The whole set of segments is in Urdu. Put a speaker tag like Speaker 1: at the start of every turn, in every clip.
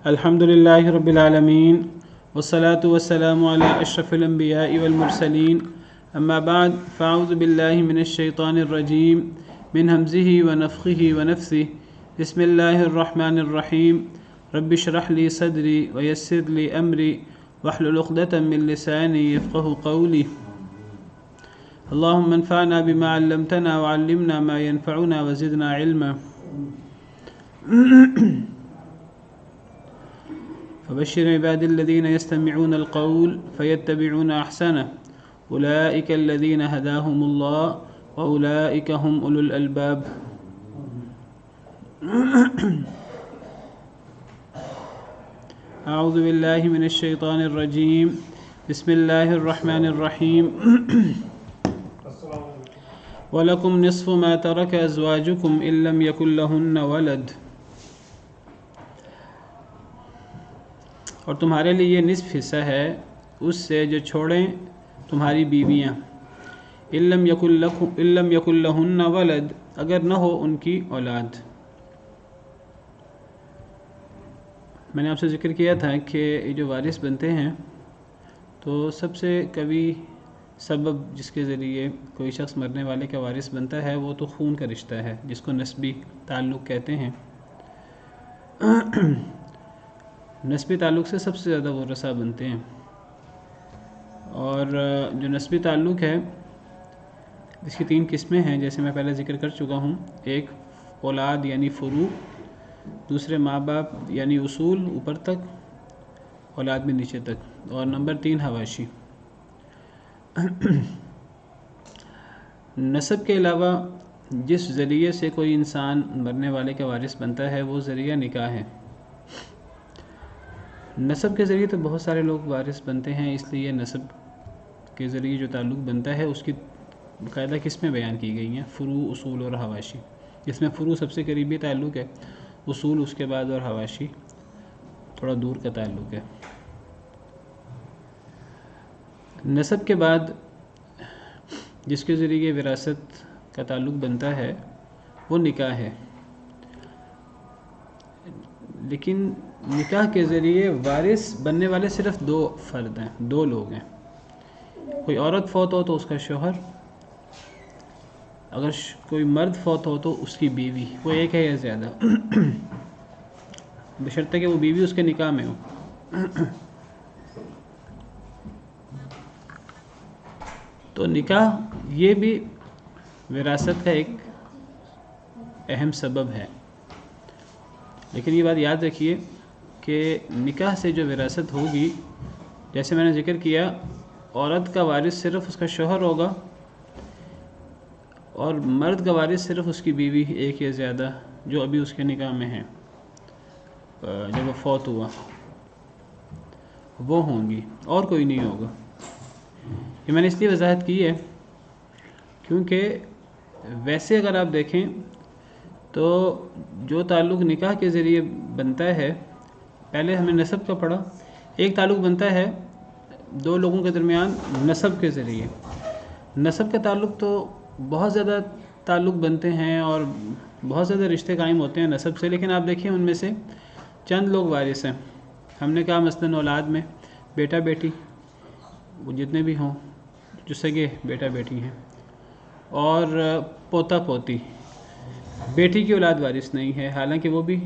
Speaker 1: الحمد لله رب العالمين والصلاة والسلام على أشرف الأنبياء والمرسلين أما بعد فأعوذ بالله من الشيطان الرجيم من همزه ونفخه ونفثه بسم الله الرحمن الرحيم رب اشرح لي صدري ويسر لي أمري واحلل عقدة من لساني يفقه قولي اللهم انفعنا بما علمتنا وعلمنا ما ينفعنا وزدنا علما فبشر عباد الذين يستمعون القول فيتبعون أحسنه أولئك الذين هداهم الله وأولئك هم أولو الألباب. أعوذ بالله من الشيطان الرجيم بسم الله الرحمن الرحيم وَلَكُمْ نِصْفُ مَا تَرَكَ أَزْوَاجُكُمْ إِن لَّمْ يَكُن لَّهُنَّ وَلَدٌ، اور تمہارے لیے یہ نصف حصہ ہے اس سے جو چھوڑیں تمہاری بیویاں، إِن لَّمْ يَكُن لَّهُنَّ وَلَدٌ، اگر نہ ہو ان کی اولاد۔ میں نے آپ سے ذکر کیا تھا کہ یہ جو وارث بنتے ہیں تو سب سے قوی سبب جس کے ذریعے کوئی شخص مرنے والے کا وارث بنتا ہے وہ تو خون کا رشتہ ہے جس کو نسبی تعلق کہتے ہیں۔ نسبی تعلق سے سب سے زیادہ ورثہ بنتے ہیں، اور جو نسبی تعلق ہے اس کی 3 قسمیں ہیں جیسے میں پہلے ذکر کر چکا ہوں۔ ایک اولاد یعنی فروع، دوسرے ماں باپ یعنی اصول اوپر تک، اولاد میں نیچے تک، اور نمبر 3 حواشی۔ نسب کے علاوہ جس ذریعے سے کوئی انسان مرنے والے کا وارث بنتا ہے وہ ذریعہ نکاح ہے۔ نسب کے ذریعے تو بہت سارے لوگ وارث بنتے ہیں، اس لیے نسب کے ذریعے جو تعلق بنتا ہے اس کی باقاعدہ قسمیں بیان کی گئی ہیں، فروع، اصول اور حواشی۔ جس میں فروع سب سے قریبی تعلق ہے، اصول اس کے بعد، اور حواشی تھوڑا دور کا تعلق ہے۔ نسب کے بعد جس کے ذریعے وراثت کا تعلق بنتا ہے وہ نکاح ہے، لیکن نکاح کے ذریعے وارث بننے والے صرف 2 فرد ہیں، 2 لوگ ہیں۔ کوئی عورت فوت ہو تو اس کا شوہر، اگر کوئی مرد فوت ہو تو اس کی بیوی، وہ ایک ہے یا زیادہ، بشرطے کہ وہ بیوی اس کے نکاح میں ہو۔ تو نکاح یہ بھی وراثت کا ایک اہم سبب ہے، لیکن یہ بات یاد رکھیے کہ نکاح سے جو وراثت ہوگی، جیسے میں نے ذکر کیا، عورت کا وارث صرف اس کا شوہر ہوگا اور مرد کا وارث صرف اس کی بیوی، ایک یا زیادہ، جو ابھی اس کے نکاح میں ہیں، جب وہ فوت ہوا وہ ہوں گی، اور کوئی نہیں ہوگا۔ یہ میں نے اس لیے وضاحت کی ہے کیونکہ ویسے اگر آپ دیکھیں تو جو تعلق نکاح کے ذریعے بنتا ہے، پہلے ہم نے نسب کا پڑھا، ایک تعلق بنتا ہے 2 لوگوں کے درمیان نسب کے ذریعے۔ نسب کا تعلق تو بہت زیادہ تعلق بنتے ہیں اور بہت زیادہ رشتے قائم ہوتے ہیں نسب سے، لیکن آپ دیکھیں ان میں سے چند لوگ وارث ہیں۔ ہم نے کہا مثلاً اولاد میں بیٹا بیٹی، وہ جتنے بھی ہوں جو سگے بیٹا بیٹی ہیں، اور پوتا پوتی، بیٹی کی اولاد وارث نہیں ہے حالانکہ وہ بھی،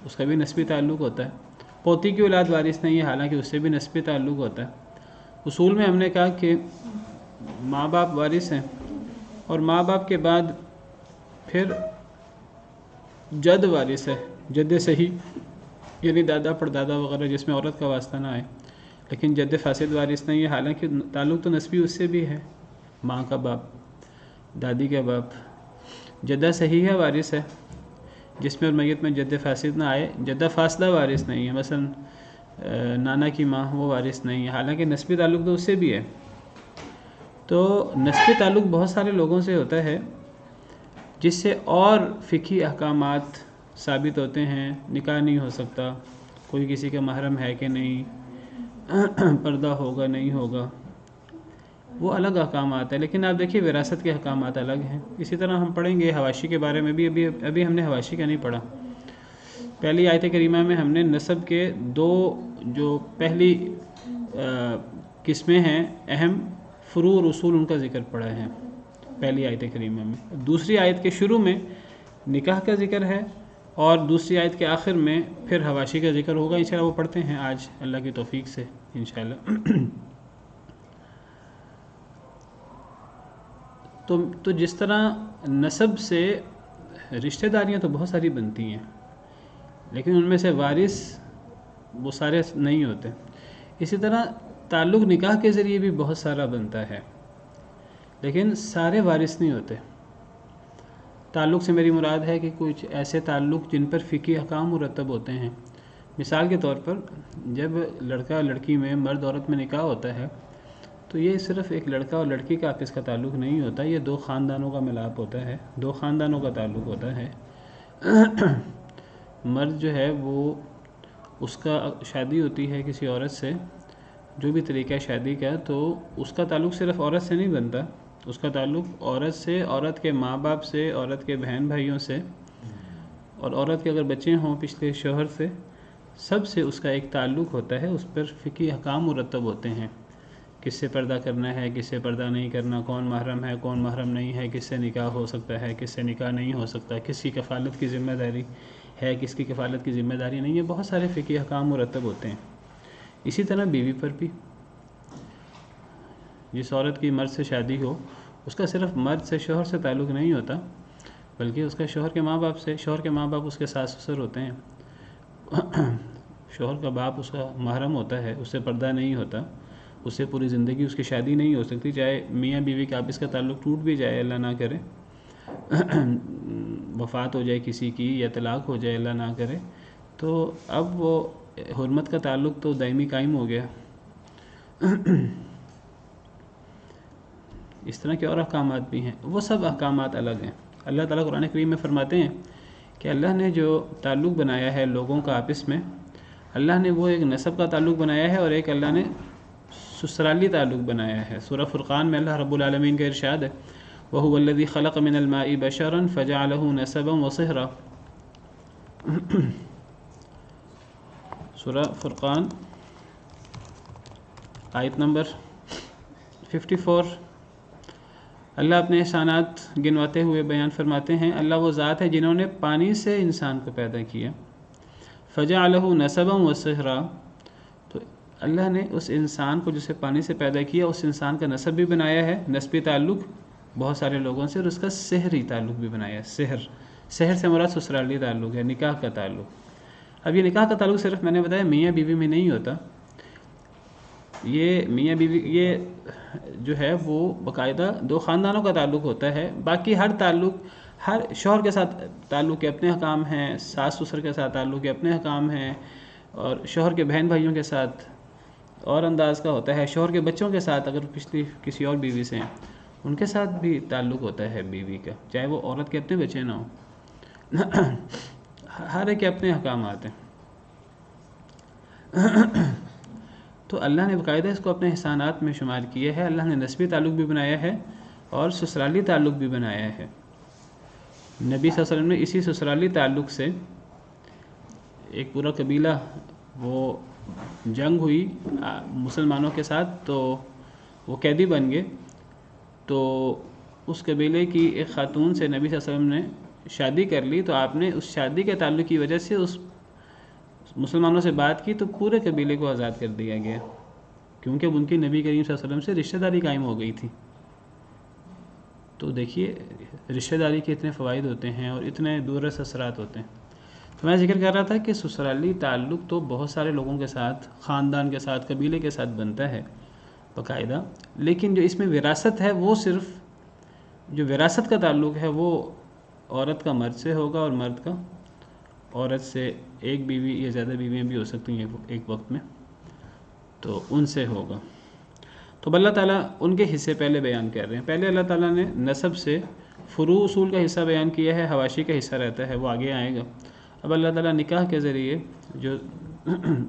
Speaker 1: اس کا بھی نسبی تعلق ہوتا ہے۔ پوتی کی اولاد وارث نہیں ہے حالانکہ اس سے بھی نسبی تعلق ہوتا ہے۔ اصول میں ہم نے کہا کہ ماں باپ وارث ہیں، اور ماں باپ کے بعد پھر جد وارث ہے، جد صحیح یعنی دادا پردادا وغیرہ جس میں عورت کا واسطہ نہ آئے، لیکن جد فاسد وارث نہیں ہے حالانکہ تعلق تو نسبی اس سے بھی ہے، ماں کا باپ، دادی کا باپ۔ جدہ صحیح ہے وارث ہے جس میں میت میں جد فاسد نہ آئے، جدہ فاصلہ وارث نہیں ہے، مثلا نانا کی ماں، وہ وارث نہیں ہے حالانکہ نسبی تعلق تو اس سے بھی ہے۔ تو نسبی تعلق بہت سارے لوگوں سے ہوتا ہے جس سے اور فقہی احکامات ثابت ہوتے ہیں، نکاح نہیں ہو سکتا، کوئی کسی کا محرم ہے کہ نہیں، پردہ ہوگا نہیں ہوگا، وہ الگ احکامات ہیں۔ لیکن آپ دیکھیے وراثت کے احکامات الگ ہیں۔ اسی طرح ہم پڑھیں گے حواشی کے بارے میں بھی، ابھی ہم نے حواشی کا نہیں پڑھا۔ پہلی آیت کریمہ میں ہم نے نسب کے دو جو پہلی قسمیں ہیں اہم فروع اور اصول ان کا ذکر پڑا ہے پہلی آیت کریمہ میں. دوسری آیت کے شروع میں نکاح کا ذکر ہے اور دوسری آیت کے آخر میں پھر حواشی کا ذکر ہوگا. انشاءاللہ وہ پڑھتے ہیں آج اللہ کی توفیق سے انشاءاللہ. تو جس طرح نسب سے رشتہ داریاں تو بہت ساری بنتی ہیں لیکن ان میں سے وارث وہ سارے نہیں ہوتے. اسی طرح تعلق نکاح کے ذریعے بھی بہت سارا بنتا ہے لیکن سارے وارث نہیں ہوتے. تعلق سے میری مراد ہے کہ کچھ ایسے تعلق جن پر فقہی احکام مرتب ہوتے ہیں. مثال کے طور پر جب لڑکا لڑکی میں مرد عورت میں نکاح ہوتا ہے تو یہ صرف ایک لڑکا اور لڑکی کا آپس کا تعلق نہیں ہوتا, یہ دو خاندانوں کا ملاپ ہوتا ہے, دو خاندانوں کا تعلق ہوتا ہے. مرد جو ہے وہ اس کا شادی ہوتی ہے کسی عورت سے, جو بھی طریقہ شادی کا, تو اس کا تعلق صرف عورت سے نہیں بنتا, اس کا تعلق عورت سے, عورت کے ماں باپ سے, عورت کے بہن بھائیوں سے, اور عورت کے اگر بچے ہوں پچھلے شوہر سے, سب سے اس کا ایک تعلق ہوتا ہے. اس پر فقہی احکام مرتب ہوتے ہیں, کس سے پردہ کرنا ہے, کس سے پردہ نہیں کرنا, کون محرم ہے, کون محرم نہیں ہے, کس سے نکاح ہو سکتا ہے, کس سے نکاح نہیں ہو سکتا, کس کی کفالت کی ذمہ داری ہے, کس کی کفالت کی ذمہ داری نہیں ہے. بہت سارے فقہی احکام مرتب ہوتے ہیں. اسی طرح بیوی پر بھی, جس عورت کی مرد سے شادی ہو اس کا صرف مرد سے شوہر سے تعلق نہیں ہوتا بلکہ اس کا شوہر کے ماں باپ سے, شوہر کے ماں باپ اس کے ساس سسر ہوتے ہیں. شوہر کا باپ اس کا محرم ہوتا ہے, اس سے پردہ نہیں ہوتا, اس سے پوری زندگی اس کی شادی نہیں ہو سکتی, چاہے میاں بیوی کا آپس کا تعلق ٹوٹ بھی جائے, اللہ نہ کرے, وفات ہو جائے کسی کی یا طلاق ہو جائے اللہ نہ کرے, تو اب وہ حرمت کا تعلق تو دائمی قائم ہو گیا. اس طرح کے اور احکامات بھی ہیں, وہ سب احکامات الگ ہیں. اللہ تعالیٰ قرآن کریم میں فرماتے ہیں کہ اللہ نے جو تعلق بنایا ہے لوگوں کا آپس میں, اللہ نے وہ ایک نسب کا تعلق بنایا ہے اور ایک اللہ نے سسرالی تعلق بنایا ہے. سورہ فرقان میں اللہ رب العالمین کا ارشاد ہے وَهُوَ الَّذِي خَلَقَ مِنَ الْمَاءِ بَشَرًا فَجَعَلَهُ نَسَبًا وَصِهْرًا. سورہ فرقان آیت نمبر 54. اللہ اپنے احسانات گنواتے ہوئے بیان فرماتے ہیں, اللہ وہ ذات ہے جنہوں نے پانی سے انسان کو پیدا کیا, فَجَعَلَهُ نَسَبًا وَصِهْرًا, تو اللہ نے اس انسان کو جسے پانی سے پیدا کیا اس انسان کا نسب بھی بنایا ہے, نسبی تعلق بہت سارے لوگوں سے, اور اس کا سحری تعلق بھی بنایا ہے. سحر سے مراد سسرالی تعلق ہے, نکاح کا تعلق. اب یہ نکاح کا تعلق صرف میں نے بتایا میاں بیوی میں نہیں ہوتا, یہ میاں بیوی یہ جو ہے وہ باقاعدہ دو خاندانوں کا تعلق ہوتا ہے. باقی ہر تعلق, ہر شوہر کے ساتھ تعلق کے اپنے حکام ہیں, ساس سسر کے ساتھ تعلق کے اپنے حکام ہیں, اور شوہر کے بہن بھائیوں کے ساتھ اور انداز کا ہوتا ہے, شوہر کے بچوں کے ساتھ اگر پچھلی کسی اور بیوی سے ہیں ان کے ساتھ بھی تعلق ہوتا ہے بیوی کا, چاہے وہ عورت کے اپنے بچے نہ ہوں. ہر ایک کے اپنے احکامات ہیں. تو اللہ نے باقاعدہ اس کو اپنے احسانات میں شمار کیا ہے. اللہ نے نسبی تعلق بھی بنایا ہے اور سسرالی تعلق بھی بنایا ہے. نبی صلی اللہ علیہ وسلم نے اسی سسرالی تعلق سے ایک پورا قبیلہ, وہ جنگ ہوئی مسلمانوں کے ساتھ تو وہ قیدی بن گئے, تو اس قبیلے کی ایک خاتون سے نبی صلی اللہ علیہ وسلم نے شادی کر لی, تو آپ نے اس شادی کے تعلق کی وجہ سے اس مسلمانوں سے بات کی تو پورے قبیلے کو آزاد کر دیا گیا, کیونکہ ان کی نبی کریم صلی اللہ علیہ وسلم سے رشتہ داری قائم ہو گئی تھی. تو دیکھیے رشتہ داری کے اتنے فوائد ہوتے ہیں اور اتنے دورس اثرات ہوتے ہیں. تو میں ذکر کر رہا تھا کہ سسرالی تعلق تو بہت سارے لوگوں کے ساتھ, خاندان کے ساتھ, قبیلے کے ساتھ بنتا ہے باقاعدہ, لیکن جو اس میں وراثت ہے وہ صرف جو وراثت کا تعلق ہے وہ عورت کا مرد سے ہوگا اور مرد کا عورت سے, ایک بیوی یا زیادہ بیویاں بھی ہو سکتی ہیں ایک وقت میں, تو ان سے ہوگا. تو اللہ تعالیٰ ان کے حصے پہلے بیان کر رہے ہیں. پہلے اللہ تعالیٰ نے نسب سے فروع اصول کا حصہ بیان کیا ہے, حواشی کا حصہ رہتا ہے وہ آگے آئے گا. اب اللہ تعالیٰ نکاح کے ذریعے جو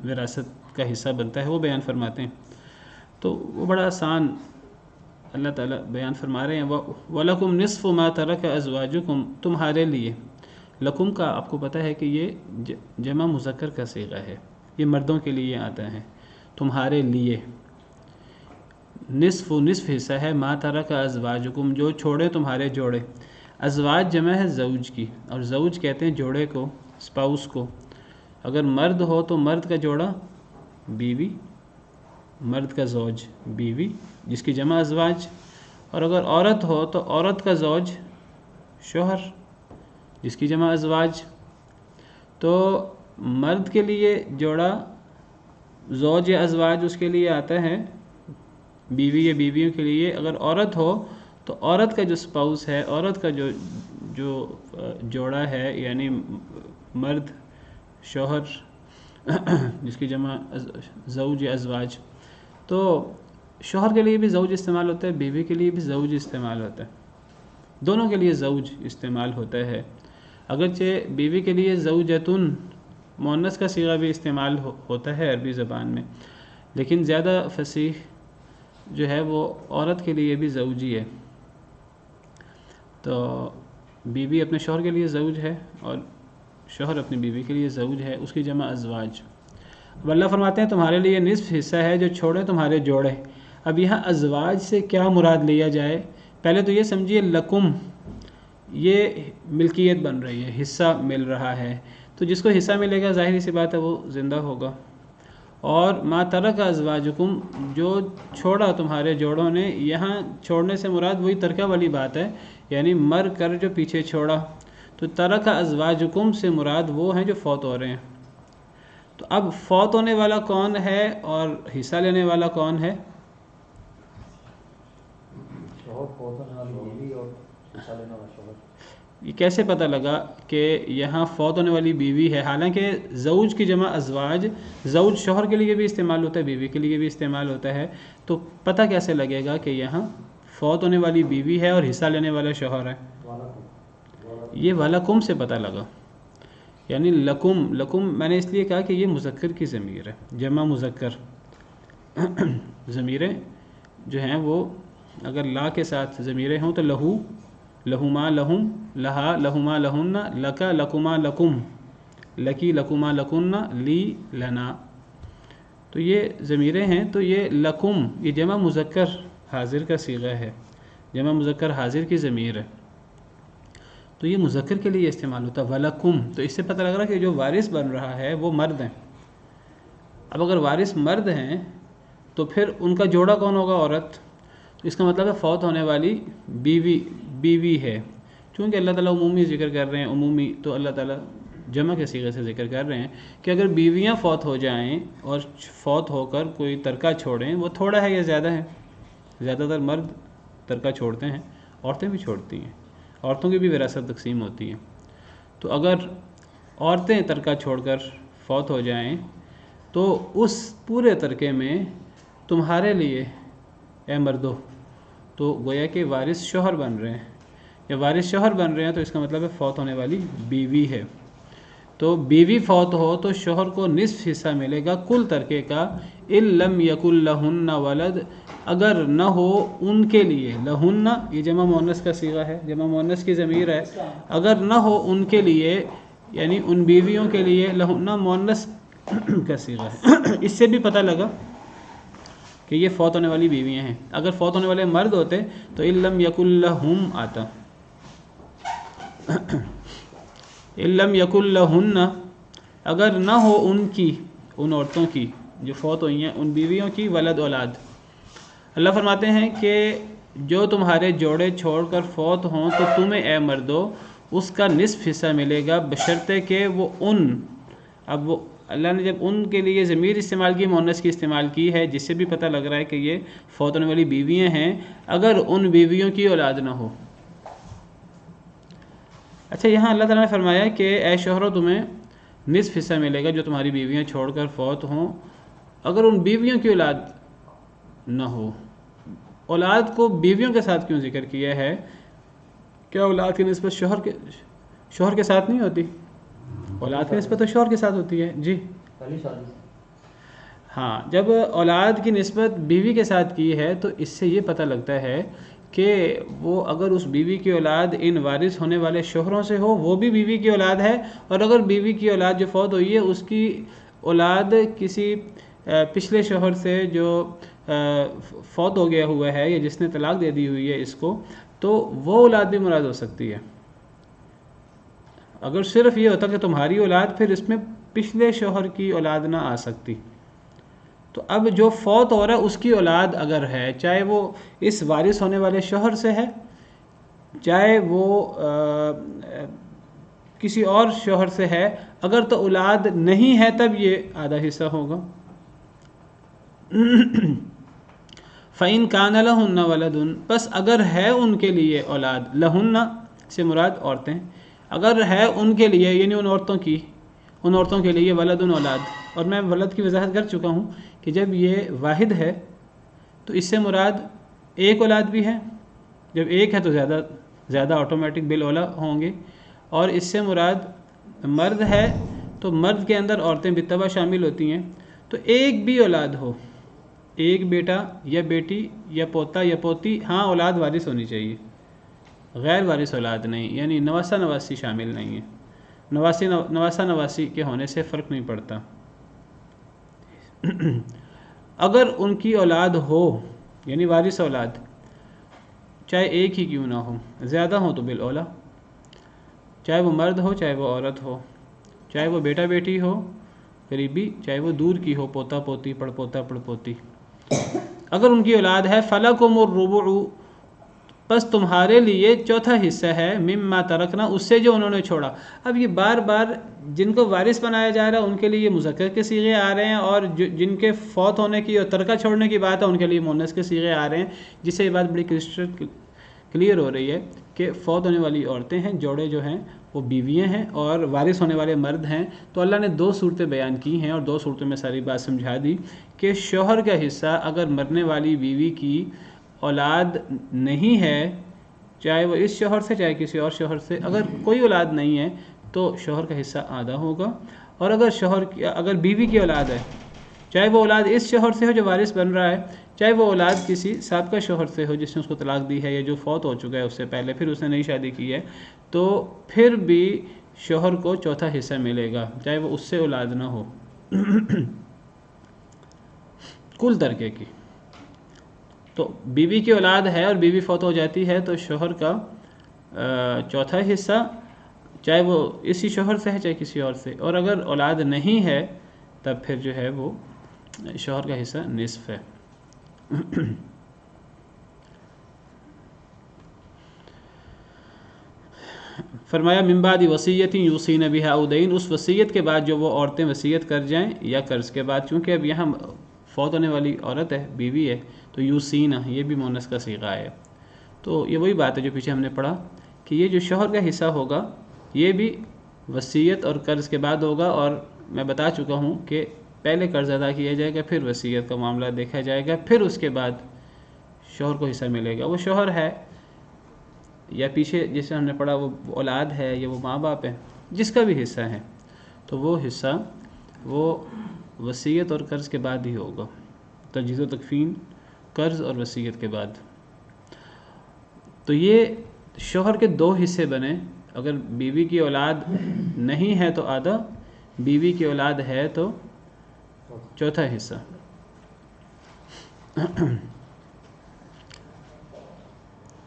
Speaker 1: وراثت کا حصہ بنتا ہے وہ بیان فرماتے ہیں. تو وہ بڑا آسان اللہ تعالیٰ بیان فرما رہے ہیں, وَلَكُمْ نِصْفُ مَا تَرَكَ أَزْوَاجُكُمْ, تمہارے لیے لکم کا آپ کو پتہ ہے کہ یہ جمع مذکر کا صیغہ ہے، یہ مردوں کے لیے آتا ہے، تمہارے لیے۔ نصف حصہ ہے ما ترک ازواجکم، جو چھوڑے تمہارے جوڑے۔ ازواج جمع ہے زوج کی، اور زوج کہتے ہیں جوڑے کو، اسپاؤس کو۔ اگر مرد ہو تو مرد کا جوڑا بیوی، مرد کا زوج بیوی جس کی جمع ازواج، اور اگر عورت ہو تو عورت کا زوج شوہر جس کی جمع ازواج۔ تو مرد کے لیے جوڑا زوج یا ازواج اس کے لیے آتا ہے بیوی یا بیویوں کے لیے۔ اگر عورت ہو تو عورت کا جو اسپاؤس ہے، عورت کا جو جوڑا ہے، یعنی مرد شوہر جس کی جمع زوج یا ازواج، تو شوہر کے لیے بھی زوج استعمال ہوتا ہے، بیوی کے لیے بھی زوج استعمال ہوتا ہے، دونوں کے لیے زوج استعمال ہوتا ہے۔ اگرچہ بیوی کے لیے زوجتن مؤنث کا صیغہ بھی استعمال ہوتا ہے عربی زبان میں، لیکن زیادہ فصیح جو ہے وہ عورت کے لیے بھی زوجی ہے۔ تو بیوی اپنے شوہر کے لیے زوج ہے اور شوہر اپنی بیوی کے لیے زوج ہے، اس کی جمع ازواج۔ اب اللہ فرماتے ہیں تمہارے لیے نصف حصہ ہے جو چھوڑے تمہارے جوڑے۔ اب یہاں ازواج سے کیا مراد لیا جائے؟ پہلے تو یہ سمجھیے لکم یہ ملکیت بن رہی ہے، حصہ مل رہا ہے، تو جس کو حصہ ملے گا ظاہری سی بات ہے وہ زندہ ہوگا۔ اور ما ترک ازواجکم، جو چھوڑا تمہارے جوڑوں نے، یہاں چھوڑنے سے مراد وہی ترکہ والی بات ہے، یعنی مر کر جو پیچھے چھوڑا۔ تو ترک ازواجکم سے مراد وہ ہیں جو فوت ہو رہے ہیں۔ تو اب فوت ہونے والا کون ہے اور حصہ لینے والا کون ہے؟ یہ کیسے پتہ لگا کہ یہاں فوت ہونے والی بیوی ہے؟ حالانکہ زوج کی جمع ازواج، زوج شوہر کے لیے بھی استعمال ہوتا ہے، بیوی کے لیے بھی استعمال ہوتا ہے، تو پتہ کیسے لگے گا کہ یہاں فوت ہونے والی بیوی ہے اور حصہ لینے والا شوہر ہے؟ یہ ولکم سے پتہ لگا، یعنی لکم میں نے اس لیے کہا کہ یہ مذکر کی ضمیر ہے، جمع مذکر ضمیریں جو ہیں وہ اگر لا کے ساتھ ضمیریں ہوں تو لہو، لہما لہم، لہا لہما لہن، لکا لکما لکم، لکی لکما لکن، لی لنا، تو یہ ضمیریں ہیں۔ تو یہ لکم یہ جمع مذکر حاضر کا صیغہ ہے، جمع مذکر حاضر کی ضمیر ہے، تو یہ مذکر کے لیے استعمال ہوتا ہے ولکم۔ تو اس سے پتہ لگ رہا کہ جو وارث بن رہا ہے وہ مرد ہیں۔ اب اگر وارث مرد ہیں تو پھر ان کا جوڑا کون ہوگا؟ عورت۔ تو اس کا مطلب ہے فوت ہونے والی بیوی ہے، چونکہ اللہ تعالیٰ عمومی ذکر کر رہے ہیں، عمومی تو اللہ تعالیٰ جمع کے صیغے سے ذکر کر رہے ہیں کہ اگر بیویاں فوت ہو جائیں اور فوت ہو کر کوئی ترکہ چھوڑیں، وہ تھوڑا ہے یا زیادہ ہے؟ زیادہ تر مرد ترکہ چھوڑتے ہیں، عورتیں بھی چھوڑتی ہیں، عورتوں کی بھی وراثت تقسیم ہوتی ہے۔ تو اگر عورتیں ترکہ چھوڑ کر فوت ہو جائیں تو اس پورے ترکے میں تمہارے لیے اے مردو، تو گویا کہ وارث شوہر بن رہے ہیں، یا وارث شوہر بن رہے ہیں، تو اس کا مطلب ہے فوت ہونے والی بیوی ہے۔ تو بیوی فوت ہو تو شوہر کو نصف حصہ ملے گا کل ترکے کا، ان لم یکن لہن ولد، اگر نہ ہو ان کے لیے، لہن یہ جمع مؤنث کا صیغہ ہے، جمع مؤنث کی ضمیر ہے، اگر نہ ہو ان کے لیے یعنی ان بیویوں کے لیے، لہن مؤنث کا صیغہ ہے۔ اس سے بھی پتہ لگا کہ یہ فوت ہونے والی بیویاں ہیں۔ اگر فوت ہونے والے مرد ہوتے تو ان لم یکن لہم آتا، ان لم یکن لہن، اگر نہ ہو ان کی، ان عورتوں کی جو فوت ہوئی ہیں، ان بیویوں کی، ولد اولاد۔ اللہ فرماتے ہیں کہ جو تمہارے جوڑے چھوڑ کر فوت ہوں تو تمہیں اے مردو اس کا نصف حصہ ملے گا، بشرطے کہ وہ ان، اب وہ اللہ نے جب ان کے لیے ضمیر استعمال کی، مؤنث کی استعمال کی ہے، جس سے بھی پتہ لگ رہا ہے کہ یہ فوت ہونے والی بیویاں ہیں، اگر ان بیویوں کی اولاد نہ ہو۔ اچھا، یہاں اللہ تعالیٰ نے فرمایا کہ اے شوہرو تمہیں نصف حصہ ملے گا جو تمہاری بیویاں چھوڑ کر فوت ہوں، اگر ان بیویوں کی اولاد نہ ہو۔ اولاد کو بیویوں کے ساتھ کیوں ذکر کیا ہے؟ کیا اولاد کی نسبت شوہر کے ساتھ نہیں ہوتی؟ اولاد کی نسبت تو شوہر کے ساتھ ہوتی ہے۔ جی ہاں، جب اولاد کی نسبت بیوی کے ساتھ کی ہے تو اس سے یہ پتہ لگتا ہے کہ وہ اگر اس بیوی کی اولاد ان وارث ہونے والے شوہروں سے ہو، وہ بھی بیوی کی اولاد ہے، اور اگر بیوی کی اولاد جو فوت ہوئی ہے اس کی اولاد کسی پچھلے شوہر سے جو فوت ہو گیا ہوا ہے یا جس نے طلاق دے دی ہوئی ہے اس کو، تو وہ اولاد بھی مراد ہو سکتی ہے۔ اگر صرف یہ ہوتا کہ تمہاری اولاد، پھر اس میں پچھلے شوہر کی اولاد نہ آ سکتی۔ تو اب جو فوت ہو رہا ہے اس کی اولاد اگر ہے، چاہے وہ اس وارث ہونے والے شوہر سے ہے، چاہے وہ کسی اور شوہر سے ہے، اگر تو اولاد نہیں ہے تب یہ آدھا حصہ ہوگا۔ فَإِن كَانَ لَهُنَّ وَلَدٌ، پس اگر ہے ان کے لیے اولاد، لہن سے مراد عورتیں، اگر ہے ان کے لیے یعنی ان عورتوں کے لیے ولد اولاد، اور میں ولد کی وضاحت کر چکا ہوں کہ جب یہ واحد ہے تو اس سے مراد ایک اولاد بھی ہے، جب ایک ہے تو زیادہ آٹومیٹک بالاولیٰ ہوں گے، اور اس سے مراد مرد ہے تو مرد کے اندر عورتیں بالطبع شامل ہوتی ہیں، تو ایک بھی اولاد ہو، ایک بیٹا یا بیٹی یا پوتا یا پوتی، ہاں اولاد وارث ہونی چاہیے، غیر وارث اولاد نہیں، یعنی نواسہ نواسی شامل نہیں ہے، نواسہ نواسی کے ہونے سے فرق نہیں پڑتا۔ اگر ان کی اولاد ہو یعنی وارث اولاد، چاہے ایک ہی کیوں نہ ہو، زیادہ ہو تو بالاولیٰ، چاہے وہ مرد ہو چاہے وہ عورت ہو، چاہے وہ بیٹا بیٹی ہو قریبی، چاہے وہ دور کی ہو، پوتا پوتی پڑ پوتا پڑ پوتی، اگر ان کی اولاد ہے فَلَكُمُ الرُّبُعُ، پس تمہارے لیے چوتھا حصہ ہے، مما ترکنا، اس سے جو انہوں نے چھوڑا۔ اب یہ بار بار جن کو وارث بنایا جا رہا ہے ان کے لیے مذکر کے صیغے آ رہے ہیں، اور جن کے فوت ہونے کی اور ترکہ چھوڑنے کی بات ہے ان کے لیے مؤنث کے صیغے آ رہے ہیں، جس سے یہ بات بڑی کلیئر ہو رہی ہے کہ فوت ہونے والی عورتیں ہیں، جوڑے جو ہیں وہ بیویاں ہیں، اور وارث ہونے والے مرد ہیں۔ تو اللہ نے دو صورتیں بیان کی ہیں، اور دو صورتوں میں ساری بات سمجھا دی کہ شوہر کا حصہ اگر مرنے والی بیوی کی اولاد نہیں ہے، چاہے وہ اس شوہر سے چاہے کسی اور شوہر سے، اگر کوئی اولاد نہیں ہے تو شوہر کا حصہ آدھا ہوگا، اور اگر بیوی کی اولاد ہے، چاہے وہ اولاد اس شوہر سے ہو جو وارث بن رہا ہے، چاہے وہ اولاد کسی سابقہ شوہر سے ہو جس نے اس کو طلاق دی ہے یا جو فوت ہو چکا ہے اس سے پہلے، پھر اس نے نئی شادی کی ہے، تو پھر بھی شوہر کو چوتھا حصہ ملے گا، چاہے وہ اس سے اولاد نہ ہو کل ترکے کی۔ تو بیوی کی اولاد ہے اور بیوی فوت ہو جاتی ہے تو شوہر کا چوتھا حصہ، چاہے وہ اسی شوہر سے ہے چاہے کسی اور سے، اور اگر اولاد نہیں ہے تب پھر جو ہے وہ شوہر کا حصہ نصف ہے۔ فرمایا من بعد وصیت یوصین بها او دین، اس وصیت کے بعد جو وہ عورتیں وصیت کر جائیں یا قرض کے بعد، چونکہ اب یہاں فوت ہونے والی عورت ہے، بیوی ہے، تو یوصین یہ بھی مؤنث کا صیغہ ہے، تو یہ وہی بات ہے جو پیچھے ہم نے پڑھا کہ یہ جو شوہر کا حصہ ہوگا یہ بھی وصیت اور قرض کے بعد ہوگا، اور میں بتا چکا ہوں کہ پہلے قرض ادا کیا جائے گا، پھر وصیت کا معاملہ دیکھا جائے گا، پھر اس کے بعد شوہر کو حصہ ملے گا۔ وہ شوہر ہے یا پیچھے جسے ہم نے پڑھا وہ اولاد ہے یا وہ ماں باپ ہے، جس کا بھی حصہ ہے تو وہ حصہ وہ وصیت اور قرض کے بعد ہی ہوگا، تجہیز و تکفین، قرض اور وصیت کے بعد۔ تو یہ شوہر کے دو حصے بنے، اگر بیوی کی اولاد نہیں ہے تو آدھا، بیوی کی اولاد ہے تو چوتھا حصہ۔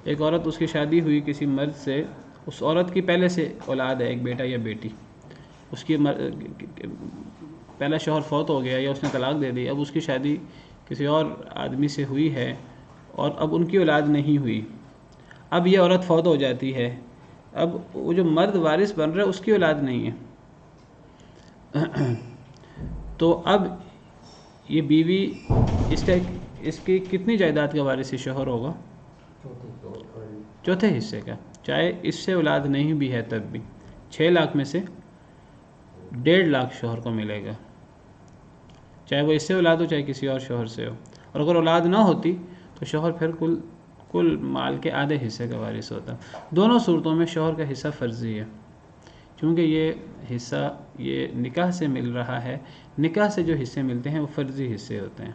Speaker 1: ایک عورت، اس کی شادی ہوئی کسی مرد سے، اس عورت کی پہلے سے اولاد ہے، ایک بیٹا یا بیٹی، اس کی پہلا شوہر فوت ہو گیا یا اس نے طلاق دے دی، اب اس کی شادی کسی اور آدمی سے ہوئی ہے اور اب ان کی اولاد نہیں ہوئی، اب یہ عورت فوت ہو جاتی ہے، اب وہ جو مرد وارث بن رہا ہے اس کی اولاد نہیں ہے، تو اب یہ بیوی اس کی کتنی جائیداد کا وارث شوہر ہوگا؟ چوتھے حصے کا، چاہے اس سے اولاد نہیں بھی ہے تب بھی 6 لاکھ میں سے 1.5 لاکھ شوہر کو ملے گا، چاہے وہ اس سے اولاد ہو چاہے کسی اور شوہر سے ہو، اور اگر اولاد نہ ہوتی تو شوہر پھر کل مال کے آدھے حصے کا وارث ہوتا۔ دونوں صورتوں میں شوہر کا حصہ فرضی ہے، چونکہ یہ حصہ یہ نکاح سے مل رہا ہے، نکاح سے جو حصے ملتے ہیں وہ فرضی حصے ہوتے ہیں۔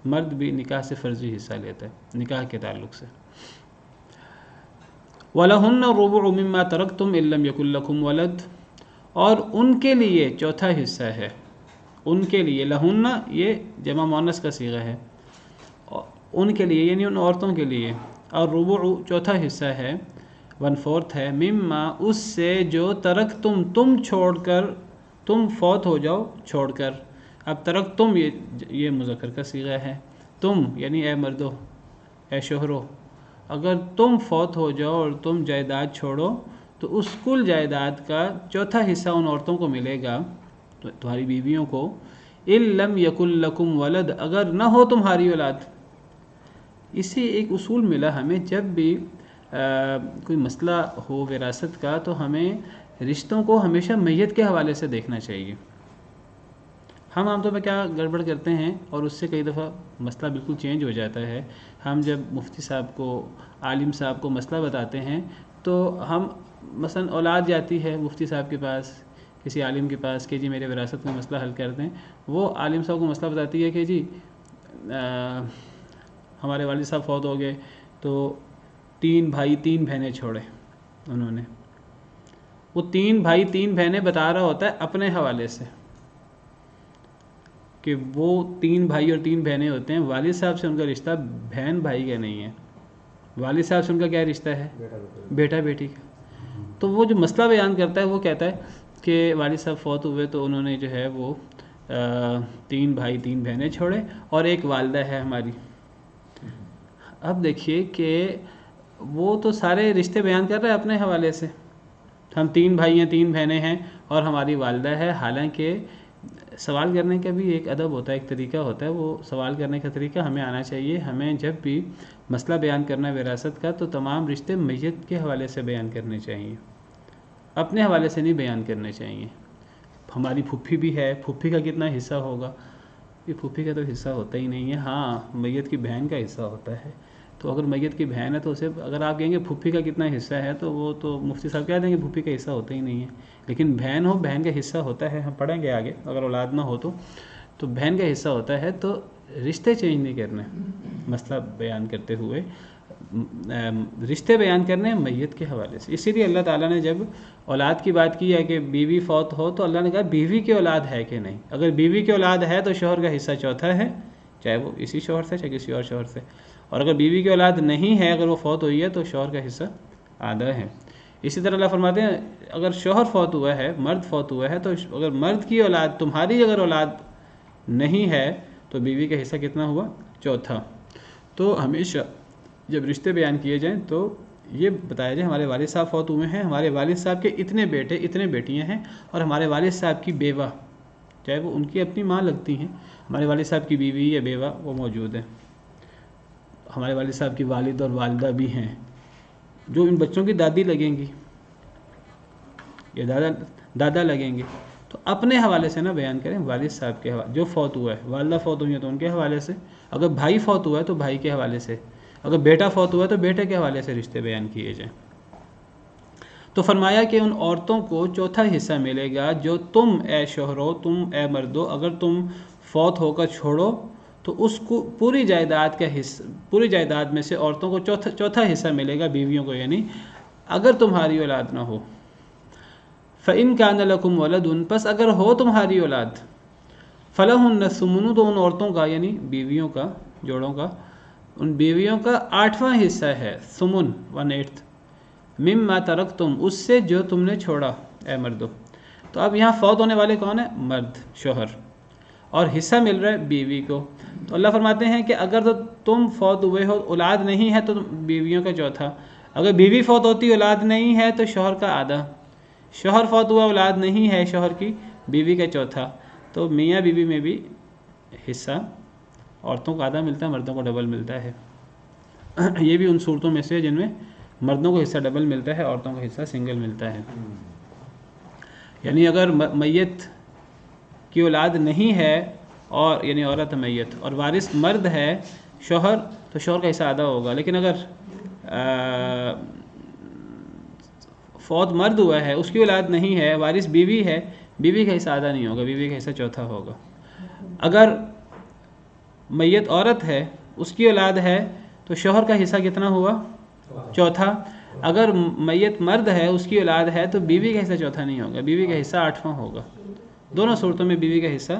Speaker 1: مرد بھی نکاح سے فرضی حصہ لیتا ہے نکاح کے تعلق سے۔ وَلَهُنَّ الرُّبُعُ مِمَّا تَرَكْتُمْ إِن لَّمْ يَكُن لَّكُمْ وَلَدٌ، اور ان کے لیے چوتھا حصہ ہے، ان کے لیے، لہن یہ جمع مؤنث کا صیغہ ہے، ان کے لیے یعنی ان عورتوں کے لیے، اور ربع چوتھا حصہ ہے، 1/4 ہے، مما اس سے جو تم چھوڑ کر، تم فوت ہو جاؤ چھوڑ کر۔ اب ترکتم یہ مذکر کا صیغہ ہے، تم یعنی اے مردو، اے شوہرو، اگر تم فوت ہو جاؤ اور تم جائیداد چھوڑو تو اس کل جائیداد کا چوتھا حصہ ان عورتوں کو ملے گا، تمہاری بیویوں کو، اِن لَّمْ يَكُن لَّكُمْ وَلَد، اگر نہ ہو تمہاری اولاد۔ اسی ایک اصول ملا ہمیں، جب بھی کوئی مسئلہ ہو وراثت کا تو ہمیں رشتوں کو ہمیشہ میت کے حوالے سے دیکھنا چاہیے۔ ہم عام طور پہ کیا گڑبڑ کرتے ہیں اور اس سے کئی دفعہ مسئلہ بالکل چینج ہو جاتا ہے، ہم جب مفتی صاحب کو، عالم صاحب کو مسئلہ بتاتے ہیں تو ہم مثلا اولاد جاتی ہے مفتی صاحب کے پاس، کسی عالم کے پاس کہ جی میرے وراثت میں مسئلہ حل کر دیں، وہ عالم صاحب کو مسئلہ بتاتی ہے کہ جی ہمارے والد صاحب فوت ہو گئے تو 3 بھائی 3 بہنیں چھوڑے انہوں نے، وہ 3 بھائی 3 بہنیں بتا رہا ہوتا ہے اپنے حوالے سے کہ وہ 3 بھائی اور 3 بہنیں ہوتے ہیں، والد صاحب سے ان کا رشتہ بہن بھائی کا نہیں ہے، والد صاحب سے ان کا کیا رشتہ ہے؟ بیٹا بیٹی کا۔ تو وہ جو مسئلہ بیان کرتا ہے وہ کہتا ہے کہ والد صاحب فوت ہوئے تو انہوں نے جو ہے وہ 3 بھائی 3 بہنیں چھوڑے اور ایک والدہ ہے ہماری۔ اب دیکھیے کہ وہ تو سارے رشتے بیان کر رہے ہیں اپنے حوالے سے، ہم 3 بھائی ہیں 3 بہنیں ہیں اور ہماری والدہ ہے، حالانکہ سوال کرنے کا بھی ایک ادب ہوتا ہے، ایک طریقہ ہوتا ہے، وہ سوال کرنے کا طریقہ ہمیں آنا چاہیے۔ ہمیں جب بھی مسئلہ بیان کرنا ہے وراثت کا تو تمام رشتے میت کے حوالے سے بیان کرنے چاہیے، اپنے حوالے سے نہیں بیان کرنے چاہیے۔ ہماری پھپھی بھی ہے، پھپھی کا کتنا حصہ ہوگا؟ یہ پھپھی کا تو حصہ ہوتا ہی نہیں ہے، ہاں میت کی بہن کا حصہ ہوتا ہے، تو اگر میت کی بہن ہے تو اسے اگر آپ کہیں گے پھپھی کا کتنا حصہ ہے تو وہ تو مفتی صاحب کہہ دیں گے پھپھی کا حصہ ہوتا ہی نہیں ہے، لیکن بہن ہو، بہن کا حصہ ہوتا ہے، ہم پڑھیں گے آگے، اگر اولاد نہ ہو تو بہن کا حصہ ہوتا ہے۔ تو رشتے چینج نہیں کرنے، مسئلہ بیان کرتے ہوئے رشتے بیان کرنے میت کے حوالے سے۔ اسی لیے اللہ تعالیٰ نے جب اولاد کی بات کی ہے کہ بیوی فوت ہو تو اللہ نے کہا بیوی کی اولاد ہے کہ نہیں، اگر بیوی کی اولاد ہے تو شوہر کا حصہ چوتھا ہے، چاہے وہ اسی شوہر سے چاہے کسی اور شوہر سے، اور اگر بیوی کی اولاد نہیں ہے، اگر وہ فوت ہوئی ہے تو شوہر کا حصہ آدھا ہے۔ اسی طرح اللہ فرماتے ہیں اگر شوہر فوت ہوا ہے، مرد فوت ہوا ہے، تو اگر مرد کی اولاد، تمہاری اگر اولاد نہیں ہے تو بیوی کا حصہ کتنا ہوا؟ چوتھا۔ تو ہمیشہ جب رشتے بیان کیے جائیں تو یہ بتایا جائے ہمارے والد صاحب فوت ہوئے ہیں، ہمارے والد صاحب کے اتنے بیٹے اتنے بیٹیاں ہیں، اور ہمارے والد صاحب کی بیوہ، چاہے وہ ان کی اپنی ماں لگتی ہیں، ہمارے والد صاحب کی بیوی یا بیوہ وہ موجود ہے، ہمارے والد صاحب کی والد اور والدہ بھی ہیں جو ان بچوں کی دادی لگیں گی یا دادا لگیں گے، تو اپنے حوالے سے نہ بیان کریں، والد صاحب کے حوالے، جو فوت ہوا ہے، والدہ فوت ہوئی ہے تو ان کے حوالے سے، اگر بھائی فوت ہوا ہے تو بھائی کے حوالے سے، اگر بیٹا فوت ہوا ہے تو بیٹے کے حوالے سے رشتے بیان کیے جائیں۔ تو فرمایا کہ ان عورتوں کو چوتھا حصہ ملے گا جو تم اے شوہرو، تم اے مردو، اگر تم فوت ہو کر چھوڑو تو اس کو پوری جائیداد کا حصہ، پوری جائیداد میں سے عورتوں کو چوتھا حصہ ملے گا، بیویوں کو، یعنی اگر تمہاری اولاد نہ ہو۔ فَإِن كَانَ لَكُمْ وَلَدٌ، پس اگر ہو تمہاری اولاد، فَلَهُنَّ الثُّمُنُ، تو ان عورتوں کا یعنی بیویوں کا، جوڑوں کا، ان بیویوں کا 8واں حصہ ہے، ثمن 1/8 مما ترکتم، اس سے جو تم نے چھوڑا اے مردو۔ تو اب یہاں فوت ہونے والے کون ہیں؟ مرد، شوہر، اور حصہ مل رہا ہے بیوی کو۔ تو اللہ فرماتے ہیں کہ اگر تو تم فوت ہوئے ہو، اولاد نہیں ہے، تو بیویوں کا چوتھا، اگر بیوی فوت ہوتی اولاد نہیں ہے تو شوہر کا آدھا، شوہر فوت ہوا اولاد نہیں ہے شوہر کی، بیوی کا چوتھا۔ تو میاں بیوی میں بھی حصہ عورتوں کو آدھا ملتا ہے، مردوں کو ڈبل ملتا ہے۔ یہ بھی ان صورتوں میں سے جن میں مردوں کو حصہ ڈبل ملتا ہے، عورتوں کو حصہ سنگل ملتا ہے۔ یعنی اگر میت کی اولاد نہیں ہے، اور یعنی عورت میت اور وارث مرد ہے شوہر، تو شوہر کا حصہ آدھا ہوگا، لیکن اگر فوت مرد ہوا ہے، اس کی اولاد نہیں ہے، وارث بیوی ہے، بیوی کا حصہ آدھا نہیں ہوگا، بیوی کا حصہ چوتھا ہوگا۔ اگر میت عورت ہے اس کی اولاد ہے تو شوہر کا حصہ کتنا ہوا؟ چوتھا. اگر میت مرد ہے اس کی اولاد ہے تو بیوی کا حصہ چوتھا نہیں ہوگا، بیوی کا حصہ آٹھواں ہوگا. دونوں صورتوں میں بیوی کا حصہ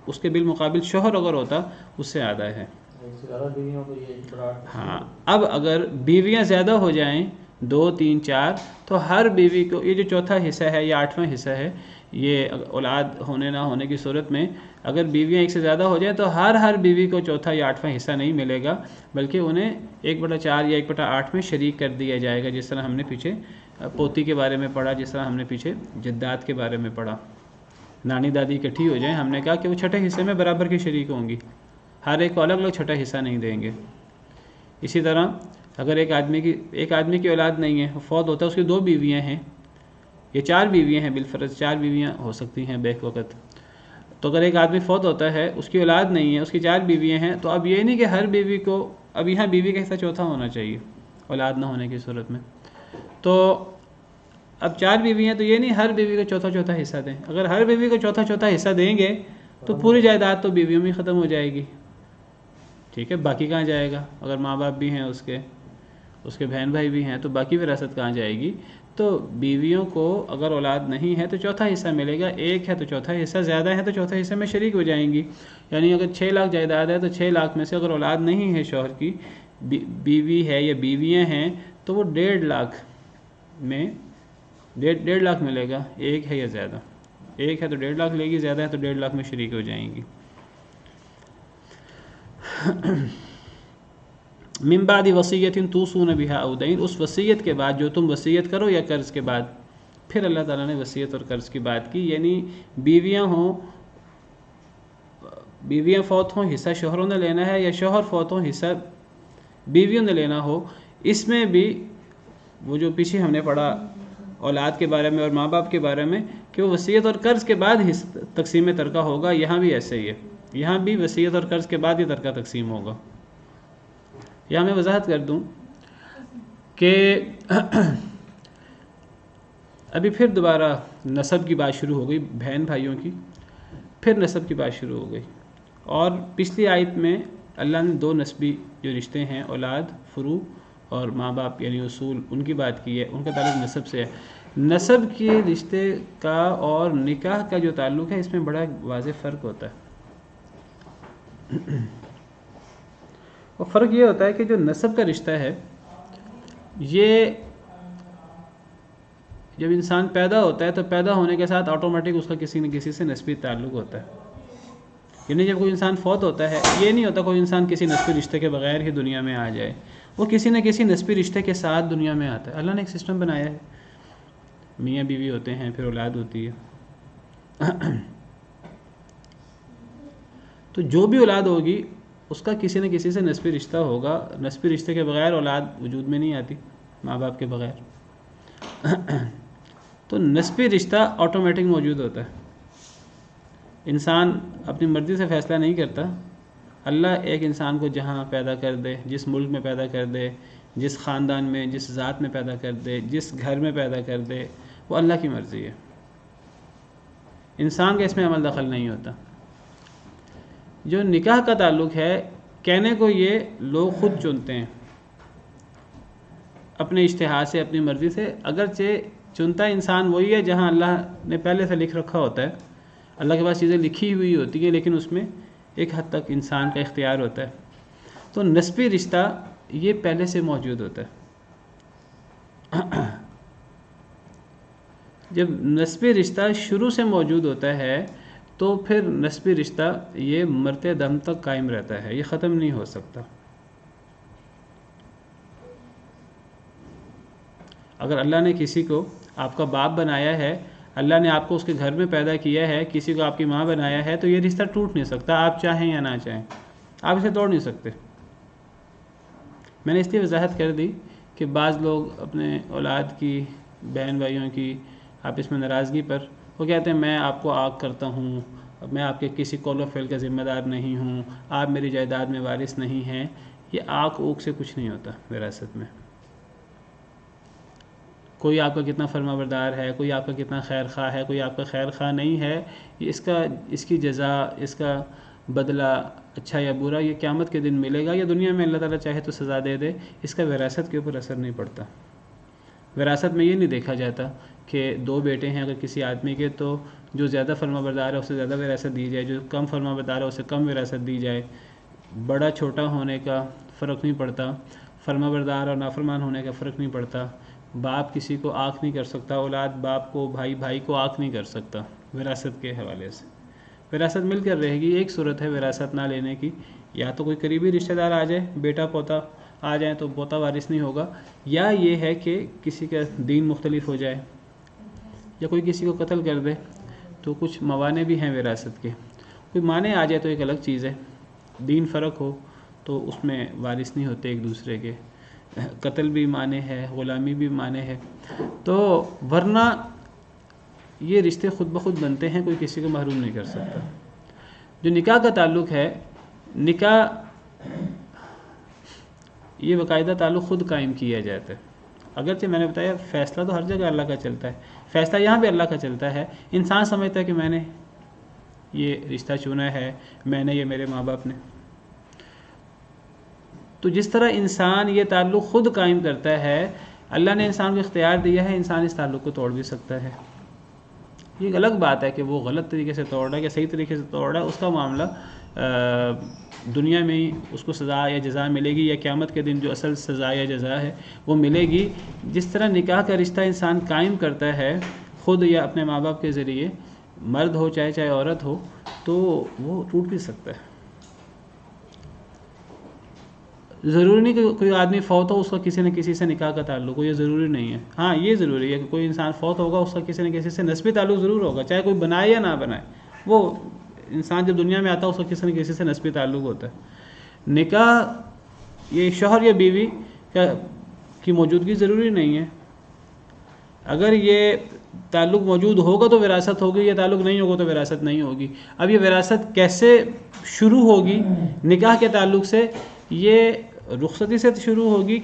Speaker 1: اس کے بالمقابل شوہر اگر ہوتا اس سے آدھا ہے. ہاں اب اگر بیویاں زیادہ ہو جائیں 2 3 4 تو ہر بیوی کو یہ جو چوتھا حصہ ہے یا آٹھواں حصہ ہے، یہ اولاد ہونے نہ ہونے کی صورت میں اگر بیویاں ایک سے زیادہ ہو جائیں تو ہر بیوی کو چوتھا یا آٹھواں حصہ نہیں ملے گا، بلکہ انہیں 1/4 یا 1/8 میں شریک کر دیا جائے گا، جس طرح ہم نے پیچھے پوتی کے بارے میں پڑھا، جس طرح ہم نے پیچھے جدات کے بارے میں پڑھا. نانی دادی اکٹھی ہو جائیں، ہم نے کہا کہ وہ چھٹے حصے میں برابر کی شریک ہوں گی، ہر ایک کو الگ الگ چھٹا حصہ نہیں دیں گے. اسی طرح اگر ایک آدمی کی اولاد نہیں ہے، فوت ہوتا ہے، اس کی 2 بیویاں ہیں یا 4 بیویاں ہیں، بالفرض 4 بیویاں ہو سکتی ہیں بیک وقت. تو اگر ایک آدمی فوت ہوتا ہے، اس کی اولاد نہیں ہے، اس کی 4 بیویاں ہیں، تو اب یہ نہیں کہ ہر بیوی کو، اب یہاں بیوی کا حصہ چوتھا ہونا چاہیے اولاد نہ ہونے کی صورت میں. تو اب 4 بیویاں، تو یہ نہیں ہر بیوی کو چوتھا حصہ دیں. اگر ہر بیوی کو چوتھا حصہ دیں گے تو پوری جائیداد تو بیویوں میں ختم ہو جائے گی. ٹھیک ہے، باقی کہاں جائے گا؟ اگر ماں باپ بھی ہیں اس کے بہن بھائی بھی ہیں تو باقی وراثت کہاں جائے گی؟ تو بیویوں کو اگر اولاد نہیں ہے تو چوتھا حصہ ملے گا، ایک ہے تو چوتھا حصہ، زیادہ ہے تو چوتھے حصے میں شریک ہو جائیں گی. یعنی اگر 6 لاکھ جائیداد ہے تو 6 لاکھ میں سے اگر اولاد نہیں ہے شوہر کی، بیوی ہے یا بیویاں ہیں، تو وہ 1.5 لاکھ میں 1.5 لاکھ ملے گا. ایک ہے یا زیادہ، ایک ہے تو 1.5 لاکھ لے گی، زیادہ ہے تو 1.5 لاکھ میں شریک ہو جائیں گی. من بعد وصیت توصون بها او دین، اس وصیت کے بعد جو تم وصیت کرو یا قرض کے بعد. پھر اللہ تعالیٰ نے وصیت اور قرض کی بات کی، یعنی بیویاں فوت ہوں، حصہ شوہروں نے لینا ہے، یا شوہر فوت ہوں، حصہ بیویوں نے لینا ہو. اس میں بھی وہ جو پیچھے ہم نے پڑھا اولاد کے بارے میں اور ماں باپ کے بارے میں کہ وہ وصیت اور قرض کے بعد تقسیم ترکہ ہوگا، یہاں بھی ایسے ہی ہے. یہاں بھی وصیت اور قرض کے بعد ہی ترکہ تقسیم ہوگا. یہاں میں وضاحت کر دوں کہ ابھی پھر دوبارہ نسب کی بات شروع ہو گئی، بہن بھائیوں کی، پھر نسب کی بات شروع ہو گئی. اور پچھلی آیت میں اللہ نے 2 نسبی جو رشتے ہیں، اولاد فروع اور ماں باپ یعنی اصول، ان کی بات کی ہے، ان کا تعلق نسب سے ہے. نسب کے رشتے کا اور نکاح کا جو تعلق ہے، اس میں بڑا واضح فرق ہوتا ہے. اور فرق یہ ہوتا ہے کہ جو نسب کا رشتہ ہے، یہ جب انسان پیدا ہوتا ہے تو پیدا ہونے کے ساتھ آٹومیٹک اس کا کسی نہ کسی سے نسبی تعلق ہوتا ہے. یعنی جب کوئی انسان فوت ہوتا ہے، یہ نہیں ہوتا کوئی انسان کسی نسبی رشتے کے بغیر ہی دنیا میں آ جائے، وہ کسی نہ کسی نسبی رشتے کے ساتھ دنیا میں آتا ہے. اللہ نے ایک سسٹم بنایا ہے، میاں بیوی ہوتے ہیں، پھر اولاد ہوتی ہے. تو جو بھی اولاد ہوگی اس کا کسی نہ کسی سے نسبی رشتہ ہوگا. نسبی رشتے کے بغیر اولاد وجود میں نہیں آتی، ماں باپ کے بغیر. تو نسبی رشتہ آٹومیٹک موجود ہوتا ہے. انسان اپنی مرضی سے فیصلہ نہیں کرتا. اللہ ایک انسان کو جہاں پیدا کر دے، جس ملک میں پیدا کر دے، جس خاندان میں، جس ذات میں پیدا کر دے، جس گھر میں پیدا کر دے، وہ اللہ کی مرضی ہے. انسان کا اس میں عمل دخل نہیں ہوتا. جو نکاح کا تعلق ہے، کہنے کو یہ لوگ خود چنتے ہیں اپنے اشتہار سے، اپنی مرضی سے. اگرچہ چنتا انسان وہی ہے جہاں اللہ نے پہلے سے لکھ رکھا ہوتا ہے. اللہ کے پاس چیزیں لکھی ہوئی ہوتی ہیں، لیکن اس میں ایک حد تک انسان کا اختیار ہوتا ہے. تو نسبی رشتہ یہ پہلے سے موجود ہوتا ہے. جب نسبی رشتہ شروع سے موجود ہوتا ہے تو پھر نسبی رشتہ یہ مرتے دم تک قائم رہتا ہے، یہ ختم نہیں ہو سکتا. اگر اللہ نے کسی کو آپ کا باپ بنایا ہے، اللہ نے آپ کو اس کے گھر میں پیدا کیا ہے، کسی کو آپ کی ماں بنایا ہے، تو یہ رشتہ ٹوٹ نہیں سکتا، آپ چاہیں یا نہ چاہیں. آپ اسے توڑ نہیں سکتے. میں نے اس لیے وضاحت کر دی کہ بعض لوگ اپنے اولاد کی، بہن بھائیوں کی آپس میں ناراضگی پر وہ کہتے ہیں میں آپ کو آگ کرتا ہوں، میں آپ کے کسی قول و فعل کا ذمہ دار نہیں ہوں، آپ میری جائیداد میں وارث نہیں ہیں. یہ آگ اوگ سے کچھ نہیں ہوتا وراثت میں. کوئی آپ کا کتنا فرما بردار ہے، کوئی آپ کا کتنا خیر خواہ ہے، کوئی آپ کا خیر خواہ نہیں ہے، اس کی جزا، اس کا بدلہ اچھا یا برا یہ قیامت کے دن ملے گا یا دنیا میں اللہ تعالیٰ چاہے تو سزا دے دے، اس کا وراثت کے اوپر اثر نہیں پڑتا۔ وراثت میں یہ نہیں دیکھا جاتا کہ دو بیٹے ہیں اگر کسی آدمی کے تو جو زیادہ فرما بردار ہے اسے زیادہ وراثت دی جائے، جو کم فرما بردار ہے اسے کم وراثت دی جائے۔ بڑا چھوٹا ہونے کا فرق نہیں پڑتا، فرما بردار اور نافرمان ہونے کا فرق نہیں پڑتا۔ باپ کسی کو آنکھ نہیں کر سکتا، اولاد باپ کو، بھائی کو آنکھ نہیں کر سکتا وراثت کے حوالے سے۔ وراثت مل کر رہے گی۔ ایک صورت ہے وراثت نہ لینے کی، یا تو کوئی قریبی رشتہ دار آ جائے، بیٹا پوتا آ جائیں تو پوتا وارث نہیں ہوگا، یا یہ ہے کہ کسی کا دین مختلف ہو جائے یا کوئی کسی کو قتل کر دے۔ تو کچھ موانع بھی ہیں وراثت کے، کوئی معنی آ جائے تو ایک الگ چیز ہے، دین فرق ہو تو اس میں وارث نہیں ہوتے ایک دوسرے کے، قتل بھی معنی ہے، غلامی بھی معنی ہے۔ تو ورنہ یہ رشتے خود بخود بنتے ہیں، کوئی کسی کو محروم نہیں کر سکتا۔ جو نکاح کا تعلق ہے، نکاح یہ باقاعدہ تعلق خود قائم کیا جاتا ہے۔ اگرچہ میں نے بتایا فیصلہ تو ہر جگہ اللہ کا چلتا ہے، فیصلہ یہاں بھی اللہ کا چلتا ہے۔ انسان سمجھتا ہے کہ میں نے یہ رشتہ چنا ہے، میں نے، یہ میرے ماں باپ نے۔ تو جس طرح انسان یہ تعلق خود قائم کرتا ہے، اللہ نے انسان کو اختیار دیا ہے، انسان اس تعلق کو توڑ بھی سکتا ہے۔ یہ ایک الگ بات ہے کہ وہ غلط طریقے سے توڑ رہا ہے یا صحیح طریقے سے توڑ رہا ہے، اس کا معاملہ دنیا میں ہی اس کو سزا یا جزا ملے گی، یا قیامت کے دن جو اصل سزا یا جزا ہے وہ ملے گی۔ جس طرح نکاح کا رشتہ انسان قائم کرتا ہے خود یا اپنے ماں باپ کے ذریعے، مرد ہو چاہے عورت ہو، تو وہ ٹوٹ بھی سکتا ہے۔ ضروری نہیں کہ کوئی آدمی فوت ہو اس کا کسی نہ کسی سے نکاح کا تعلق ہو، یہ ضروری نہیں ہے۔ ہاں یہ ضروری ہے کہ کوئی انسان فوت ہوگا اس کا کسی نہ کسی سے نسبی تعلق ضرور ہوگا، چاہے کوئی بنائے یا نہ بنائے، وہ انسان جب دنیا میں آتا ہے اس کا کسی نہ کسی سے نسبی تعلق ہوتا ہے۔ نکاح یہ شوہر یا بیوی کی موجودگی ضروری نہیں ہے، اگر یہ تعلق موجود ہوگا تو وراثت ہوگی، یہ تعلق نہیں ہوگا تو وراثت نہیں ہوگی۔ اب یہ وراثت کیسے شروع ہوگی نکاح کے تعلق سے؟ یہ رخصتی سے شروع ہوگی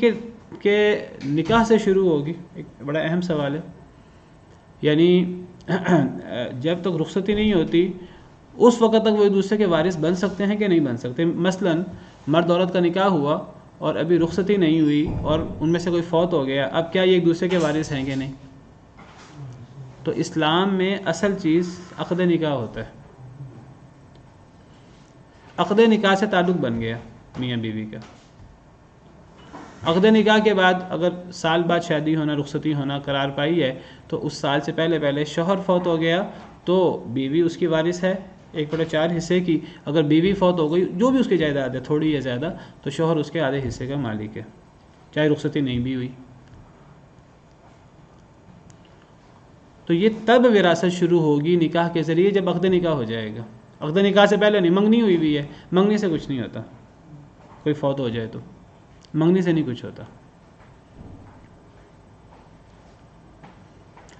Speaker 1: کہ نکاح سے شروع ہوگی؟ ایک بڑا اہم سوال ہے۔ یعنی جب تک رخصتی نہیں ہوتی اس وقت تک وہ ایک دوسرے کے وارث بن سکتے ہیں کہ نہیں بن سکتے؟ مثلا مرد عورت کا نکاح ہوا اور ابھی رخصتی نہیں ہوئی اور ان میں سے کوئی فوت ہو گیا، اب کیا یہ ایک دوسرے کے وارث ہیں کہ نہیں؟ تو اسلام میں اصل چیز عقد نکاح ہوتا ہے۔ عقد نکاح سے تعلق بن گیا میاں بیوی کا۔ عقد نکاح کے بعد اگر سال بعد شادی ہونا، رخصتی ہونا، قرار پائی ہے، تو اس سال سے پہلے شوہر فوت ہو گیا تو بیوی اس کی وارث ہے 1/4 حصے کی۔ اگر بیوی فوت ہو گئی، جو بھی اس کی جائیداد ہے تھوڑی یا زیادہ، تو شوہر اس کے آدھے حصے کا مالک ہے، چاہے رخصتی نہیں بھی ہوئی۔ تو یہ تب وراثت شروع ہوگی نکاح کے ذریعے جب عقد نکاح ہو جائے گا۔ عقد نکاح سے پہلے نہیں، منگنی ہوئی بھی ہے، منگنی سے کچھ نہیں ہوتا، کوئی فوت ہو جائے تو منگنی سے نہیں کچھ ہوتا۔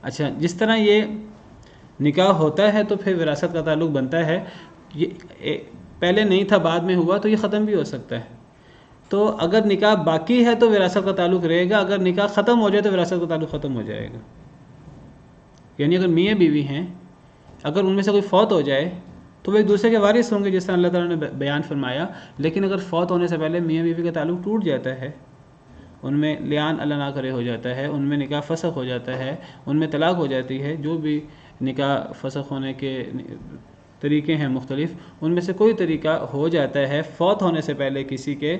Speaker 1: اچھا، جس طرح یہ نکاح ہوتا ہے تو پھر وراثت کا تعلق بنتا ہے۔ یہ پہلے نہیں تھا بعد میں ہوا تو یہ ختم بھی ہو سکتا ہے۔ تو اگر نکاح باقی ہے تو وراثت کا تعلق رہے گا، اگر نکاح ختم ہو جائے تو وراثت کا تعلق ختم ہو جائے گا۔ یعنی اگر میاں بیوی ہیں، اگر ان میں سے کوئی فوت ہو جائے تو وہ ایک دوسرے کے وارث ہوں گے جس طرح اللہ تعالیٰ نے بیان فرمایا، لیکن اگر فوت ہونے سے پہلے میاں بیوی کا تعلق ٹوٹ جاتا ہے، ان میں لیان اللہ نہ کرے ہو جاتا ہے، ان میں نکاح فسخ ہو جاتا ہے، ان میں طلاق ہو جاتی ہے، جو بھی نکاح فسخ ہونے کے طریقے ہیں مختلف، ان میں سے کوئی طریقہ ہو جاتا ہے فوت ہونے سے پہلے کسی کے،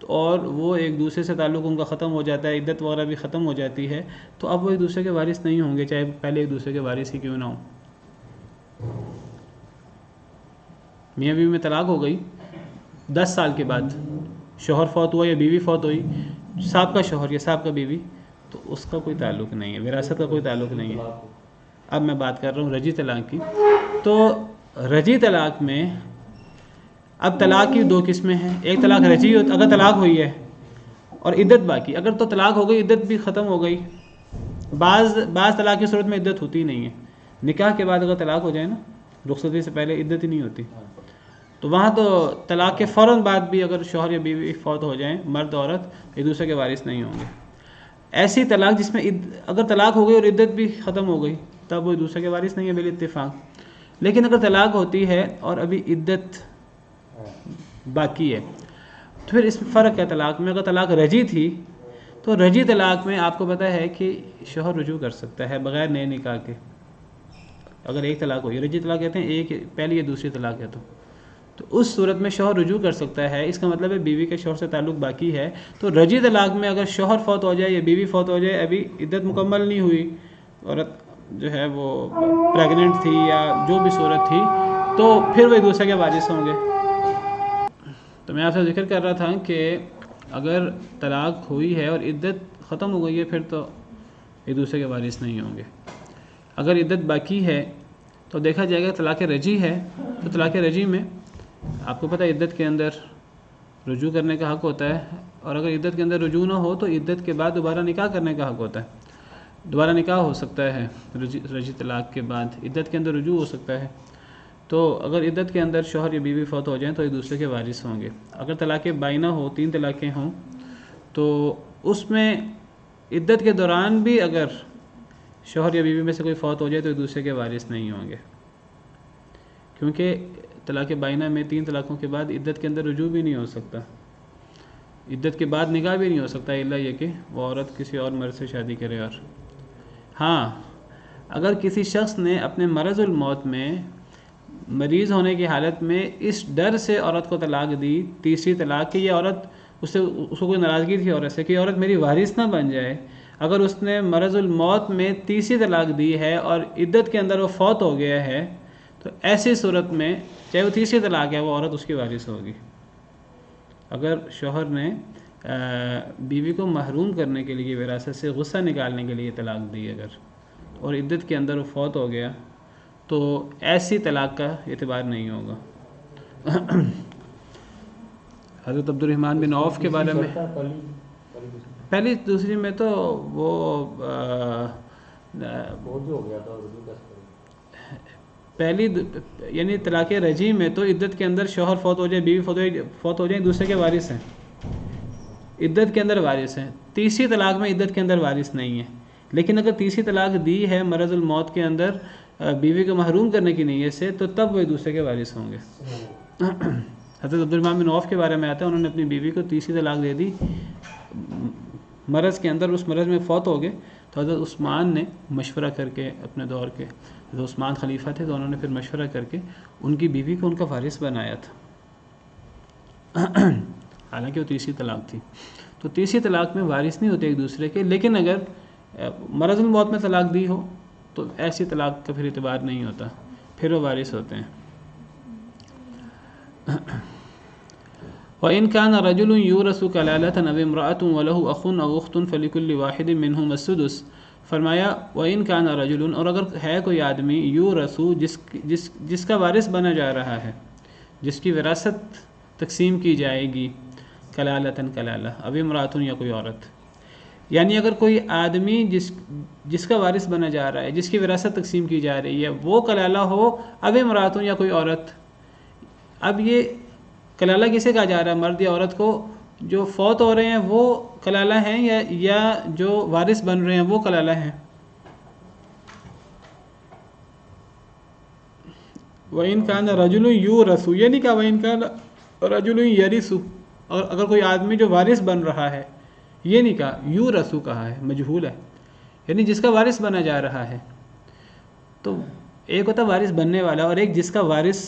Speaker 1: اور وہ ایک دوسرے سے تعلق ان کا ختم ہو جاتا ہے، عدت وغیرہ بھی ختم ہو جاتی ہے، تو اب وہ ایک دوسرے کے وارث نہیں ہوں گے، چاہے پہلے ایک دوسرے کے وارث ہی کیوں نہ ہوں۔ میاں بیوی میں طلاق ہو گئی 10 سال کے بعد، شوہر فوت ہوا یا بیوی فوت ہوئی، صاحب کا شوہر یا صاحب کا بیوی، تو اس کا کوئی تعلق نہیں ہے، وراثت کا کوئی تعلق نہیں ہے۔ اب میں بات کر رہا ہوں رجی طلاق کی۔ تو رجی طلاق میں اب طلاق کی 2 قسمیں ہیں۔ ایک طلاق رجی، اگر طلاق ہوئی ہے اور عدت باقی، اگر تو طلاق ہو گئی عدت بھی ختم ہو گئی، بعض طلاق کی صورت میں عدت ہوتی نہیں ہے، نکاح کے بعد اگر طلاق ہو جائے نا، رخصتی سے پہلے عدت ہی نہیں ہوتی، تو وہاں تو طلاق کے فوراً بعد بھی اگر شوہر یا بیوی فوت ہو جائیں، مرد عورت ایک دوسرے کے وارث نہیں ہوں گے۔ ایسی طلاق جس میں اگر طلاق ہو گئی اور عدت بھی ختم ہو گئی، تب وہ ایک دوسرے کے وارث نہیں ہے بال اتفاق۔ لیکن اگر طلاق ہوتی ہے اور ابھی عدت باقی ہے. تو پھر اس میں فرق ہے طلاق میں. اگر طلاق رجی تھی تو رجی طلاق میں آپ کو پتہ ہے کہ شوہر رجوع کر سکتا ہے بغیر نئے نکاح کے. اگر ایک طلاق ہوئی، رجی طلاق کہتے ہیں ایک پہلی یا دوسری طلاق ہے تو اس صورت میں شوہر رجوع کر سکتا ہے. اس کا مطلب ہے بیوی کے شوہر سے تعلق باقی ہے. تو رجی طلاق میں اگر شوہر فوت ہو جائے یا بیوی فوت ہو جائے، ابھی عدت مکمل نہیں ہوئی، عورت جو ہے وہ پریگننٹ تھی یا جو بھی صورت تھی، تو پھر وہ ایک دوسرے کے وارث ہوں گے. تو میں آپ سے ذکر کر رہا تھا کہ اگر طلاق ہوئی ہے اور عدت ختم ہو گئی ہے پھر تو ایک دوسرے کے وارث نہیں ہوں گے. اگر عدت باقی ہے تو دیکھا جائے گا طلاق رجی ہے تو طلاق رجی میں آپ کو پتہ ہے عدت کے اندر رجوع کرنے کا حق ہوتا ہے، اور اگر عدت کے اندر رجوع نہ ہو تو عدت کے بعد دوبارہ نکاح کرنے کا حق ہوتا ہے. دوبارہ نکاح ہو سکتا ہے رجی طلاق کے بعد، عدت کے اندر رجوع ہو سکتا ہے. تو اگر عدت کے اندر شوہر یا بیوی فوت ہو جائیں تو ایک دوسرے کے وارث ہوں گے. اگر طلاق بائنہ ہو، 3 طلاقیں ہوں، تو اس میں عدت کے دوران بھی اگر شوہر یا بیوی میں سے کوئی فوت ہو جائے تو ایک دوسرے کے وارث نہیں ہوں گے، کیونکہ طلاق بائنہ میں 3 طلاقوں کے بعد عدت کے اندر رجوع بھی نہیں ہو سکتا، عدت کے بعد نکاح بھی نہیں ہو سکتا، الا یہ کہ وہ عورت کسی اور مرد سے شادی کرے. اور ہاں، اگر کسی شخص نے اپنے مرض الموت میں، مریض ہونے کی حالت میں اس ڈر سے عورت کو طلاق دی، تیسری طلاق، کہ یہ عورت اس کو کوئی ناراضگی تھی عورت سے کہ عورت میری وارث نہ بن جائے، اگر اس نے مرض الموت میں تیسری طلاق دی ہے اور عدت کے اندر وہ فوت ہو گیا ہے، تو ایسی صورت میں چاہے وہ تیسری طلاق ہے وہ عورت اس کی وارث ہوگی. اگر شوہر نے بیوی کو محروم کرنے کے لیے، وراثت سے غصہ نکالنے کے لیے طلاق دی اگر، اور عدت کے اندر وہ فوت ہو گیا، تو ایسی طلاق کا اعتبار نہیں ہوگا. حضرت عبد الرحمن بن عوف کے بارے میں، پہلی دوسری میں تو وہ پہلی یعنی طلاق رجی میں تو عدت کے اندر شوہر فوت ہو جائے، بیوی فوت ہو جائے، دوسرے کے وارث ہیں، عدت کے اندر وارث ہیں. تیسری طلاق میں عدت کے اندر وارث نہیں ہے. لیکن اگر تیسری طلاق دی ہے مرض الموت کے اندر بیوی کو محروم کرنے کی نیت سے، تو تب وہ ایک دوسرے کے وارث ہوں گے. حضرت عبد الرحمن بن عوف کے بارے میں آتا ہے، انہوں نے اپنی بیوی کو تیسری طلاق دے دی مرض کے اندر، اس مرض میں فوت ہو گئے. تو حضرت عثمان نے مشورہ کر کے، اپنے دور کے حضرت عثمان خلیفہ تھے، تو انہوں نے پھر مشورہ کر کے ان کی بیوی کو ان کا وارث بنایا تھا، حالانکہ وہ تیسری طلاق تھی. تو تیسری طلاق میں وارث نہیں ہوتے ایک دوسرے کے. لیکن اگر مرض الموت میں طلاق دی ہو تو ایسی طلاق کا پھر اعتبار نہیں ہوتا، پھر وہ وارث ہوتے ہیں. وَإِنْ كَانَ رَجُلٌ يُورَثُ كَلَالَةً أَوِ امْرَأَةٌ وَلَهُ أَخٌ أَوْ أُخْتٌ فَلِكُلِّ وَاحِدٍ مِّنْهُمَا السُّدُسُ. فرمایا وَإِنْ كَانَ رَجُلٌ، اور اگر ہے کوئی آدمی، یورث جس کا وارث بنا جا رہا ہے، جس کی وراثت تقسیم کی جائے گی، کلالتاً کلالہ، اب امرأۃ یا کوئی عورت، یعنی اگر کوئی آدمی جس کا وارث بنا جا رہا ہے، جس کی وراثت تقسیم کی جا رہی ہے، وہ کلالہ ہو، اب امرأۃ یا کوئی عورت. اب یہ کلالہ کسے کہا جا رہا ہے، مرد یا عورت کو؟ جو فوت ہو رہے ہیں وہ کلالہ ہیں یا جو وارث بن رہے ہیں وہ کلالہ ہیں؟ وَإِنْ كَانَ رَجُلٌ يُورَثُ، یہ نہیں کہا وَإِنْ كَانَ رَجُلٌ يَرِثُ، اور اگر کوئی آدمی جو وارث بن رہا ہے، یہ نہیں کہا، یورث کہا ہے، مجہول ہے، یعنی جس کا وارث بنا جا رہا ہے. تو ایک ہوتا وارث بننے والا، اور ایک جس کا وارث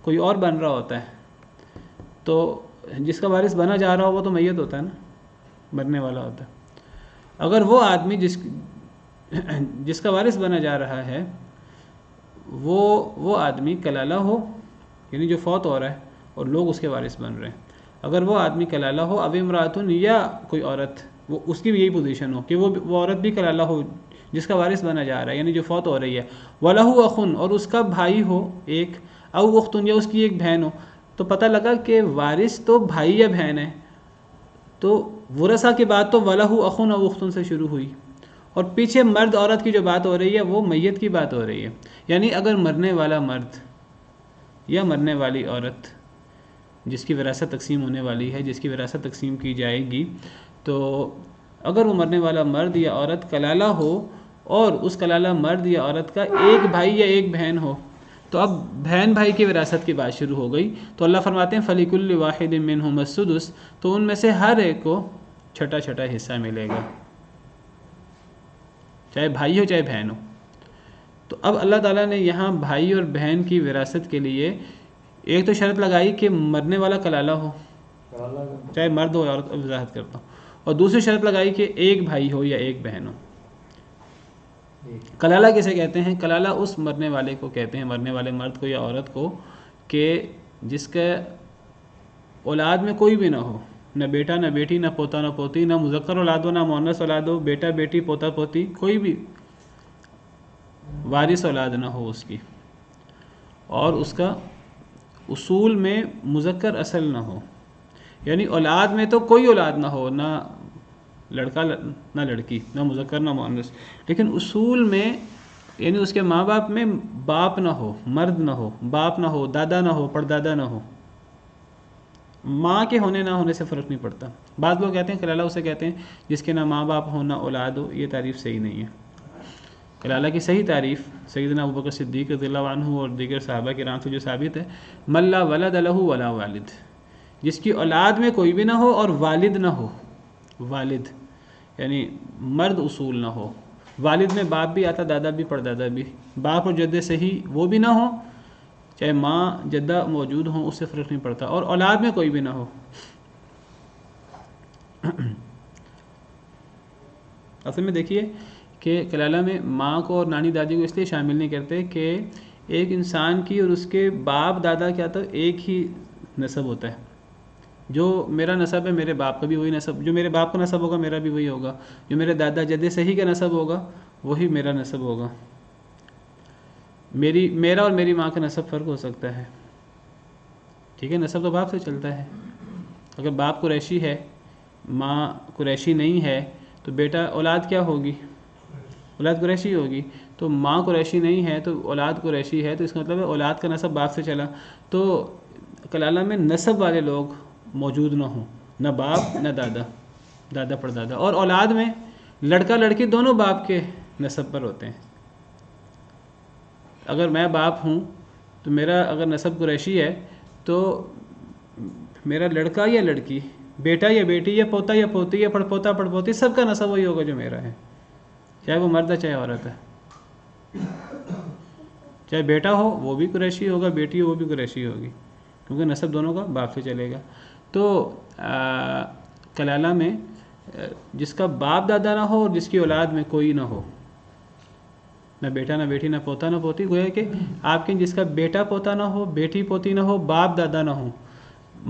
Speaker 1: کوئی اور بن رہا ہوتا ہے. تو جس کا وارث بنا جا رہا ہو وہ تو میت ہوتا ہے نا، مرنے والا ہوتا ہے. اگر وہ آدمی جس کا وارث بنا جا رہا ہے وہ آدمی کلالہ ہو، یعنی جو فوت ہو رہا ہے اور لوگ اس کے وارث بن رہے ہیں، اگر وہ آدمی کلالہ ہو، اب امرأۃ یا کوئی عورت، وہ اس کی بھی یہی پوزیشن ہو کہ وہ عورت بھی کلالہ ہو جس کا وارث بنا جا رہا ہے، یعنی جو فوت ہو رہی ہے، وَلَهُ أَخٌ، اور اس کا بھائی ہو ایک، او اخت، یا اس کی ایک بہن ہو. تو پتہ لگا کہ وارث تو بھائی یا بہن ہے، تو ورثہ کی بات تو وَلَهُ أَخٌ أَوْ أُخْتٌ سے شروع ہوئی، اور پیچھے مرد عورت کی جو بات ہو رہی ہے وہ میت کی بات ہو رہی ہے. یعنی اگر مرنے والا مرد یا مرنے والی عورت جس کی وراثت تقسیم ہونے والی ہے، جس کی وراثت تقسیم کی جائے گی، تو اگر وہ مرنے والا مرد یا عورت کلالہ ہو اور اس کلالہ مرد یا عورت کا ایک بھائی یا ایک بہن ہو، تو اب بہن بھائی کی وراثت کی بات شروع ہو گئی، تو اللہ فرماتے ہیں فَلِكُلِّ وَاحِدٍ مِّنْهُمُ السُّدُسُ، تو ان میں سے ہر ایک کو چھٹا چھٹا حصہ ملے گا، چاہے بھائی ہو چاہے بہن ہو۔ تو اب اللہ تعالیٰ نے یہاں بھائی اور بہن کی وراثت کے لیے ایک تو شرط لگائی کہ مرنے والا کلالہ ہو، چاہے مرد ہو یا عورت، وضاحت کرتا ہوں، اور دوسری شرط لگائی کہ ایک بھائی ہو یا ایک بہن ہو۔ کلالہ کسے کہتے ہیں؟ کلالہ اس مرنے والے کو کہتے ہیں، مرنے والے مرد کو یا عورت کو، کہ جس کے اولاد میں کوئی بھی نہ ہو، نہ بیٹا نہ بیٹی، نہ پوتا نہ پوتی، نہ مذکر اولاد ہو نہ مؤنث اولاد ہو، بیٹا بیٹی پوتا پوتی، کوئی بھی وارث اولاد نہ ہو اس کی، اور اس کا اصول میں مذکر اصل نہ ہو، یعنی اولاد میں تو کوئی اولاد نہ ہو، نہ لڑکا نہ لڑکی، نہ مذکر نہ مؤنث، لیکن اصول میں یعنی اس کے ماں باپ میں باپ نہ ہو، مرد نہ ہو، باپ نہ ہو، دادا نہ ہو، پردادا نہ ہو، ماں کے ہونے نہ ہونے سے فرق نہیں پڑتا۔ بعض لوگ کہتے ہیں کلالہ اسے کہتے ہیں جس کے نہ ماں باپ ہو نہ اولاد ہو، یہ تعریف صحیح نہیں ہے۔ کلالہ کی صحیح تعریف سیدنا ابوبکر صدیق رضی اللہ عنہ اور دیگر صحابہ کرام سے جو ثابت ہے، من لا ولد لہ ولا والد، جس کی اولاد میں کوئی بھی نہ ہو اور والد نہ ہو، والد یعنی مرد اصول نہ ہو، والد میں باپ بھی آتا، دادا بھی پردادا بھی، باپ اور جد صحیح وہ بھی نہ ہو، چاہے ماں جدہ موجود ہوں اس سے فرق نہیں پڑتا، اور اولاد میں کوئی بھی نہ ہو۔ اصل میں دیکھیے کہ کلالہ میں ماں کو اور نانی دادی کو اس لیے شامل نہیں کرتے کہ ایک انسان کی اور اس کے باپ دادا کیا تو ایک ہی نسب ہوتا ہے، جو میرا نسب ہے میرے باپ کا بھی وہی نسب، جو میرے باپ کا نسب ہوگا میرا بھی وہی ہوگا، جو میرے دادا جد صحیح کا نسب ہوگا وہی میرا نسب ہوگا۔ میرا اور میری ماں کا نسب فرق ہو سکتا ہے، ٹھیک ہے، نسب تو باپ سے چلتا ہے۔ اگر باپ قریشی ہے ماں قریشی نہیں ہے تو بیٹا اولاد کیا ہوگی؟ اولاد قریشی ہوگی۔ تو ماں قریشی نہیں ہے تو اولاد قریشی ہے، تو اس کا مطلب ہے اولاد کا نسب باپ سے چلا۔ تو کلالہ میں نسب والے لوگ موجود نہ ہوں، نہ باپ نہ دادا، دادا پردادا، اور اولاد میں لڑکا لڑکی دونوں باپ کے نسب پر ہوتے ہیں۔ اگر میں باپ ہوں تو میرا اگر نسب قریشی ہے تو میرا لڑکا یا لڑکی، بیٹا یا بیٹی، یا پوتا یا پوتی، یا پڑپوتا پڑپوتی، سب کا نسب وہی ہوگا جو میرا ہے، چاہے وہ مرد ہے چاہے عورت ہے۔ چاہے بیٹا ہو وہ بھی قریشی ہوگا، بیٹی ہو وہ بھی قریشی ہوگی، کیونکہ نسب دونوں کا باپ سے چلے گا۔ تو کلالہ میں جس کا باپ دادا نہ ہو اور جس کی اولاد میں کوئی نہ ہو، نہ بیٹا نہ بیٹی، نہ پوتا نہ پوتی، گویا کہ آپ کے جس کا بیٹا پوتا نہ ہو، بیٹی پوتی نہ ہو، باپ دادا نہ ہو،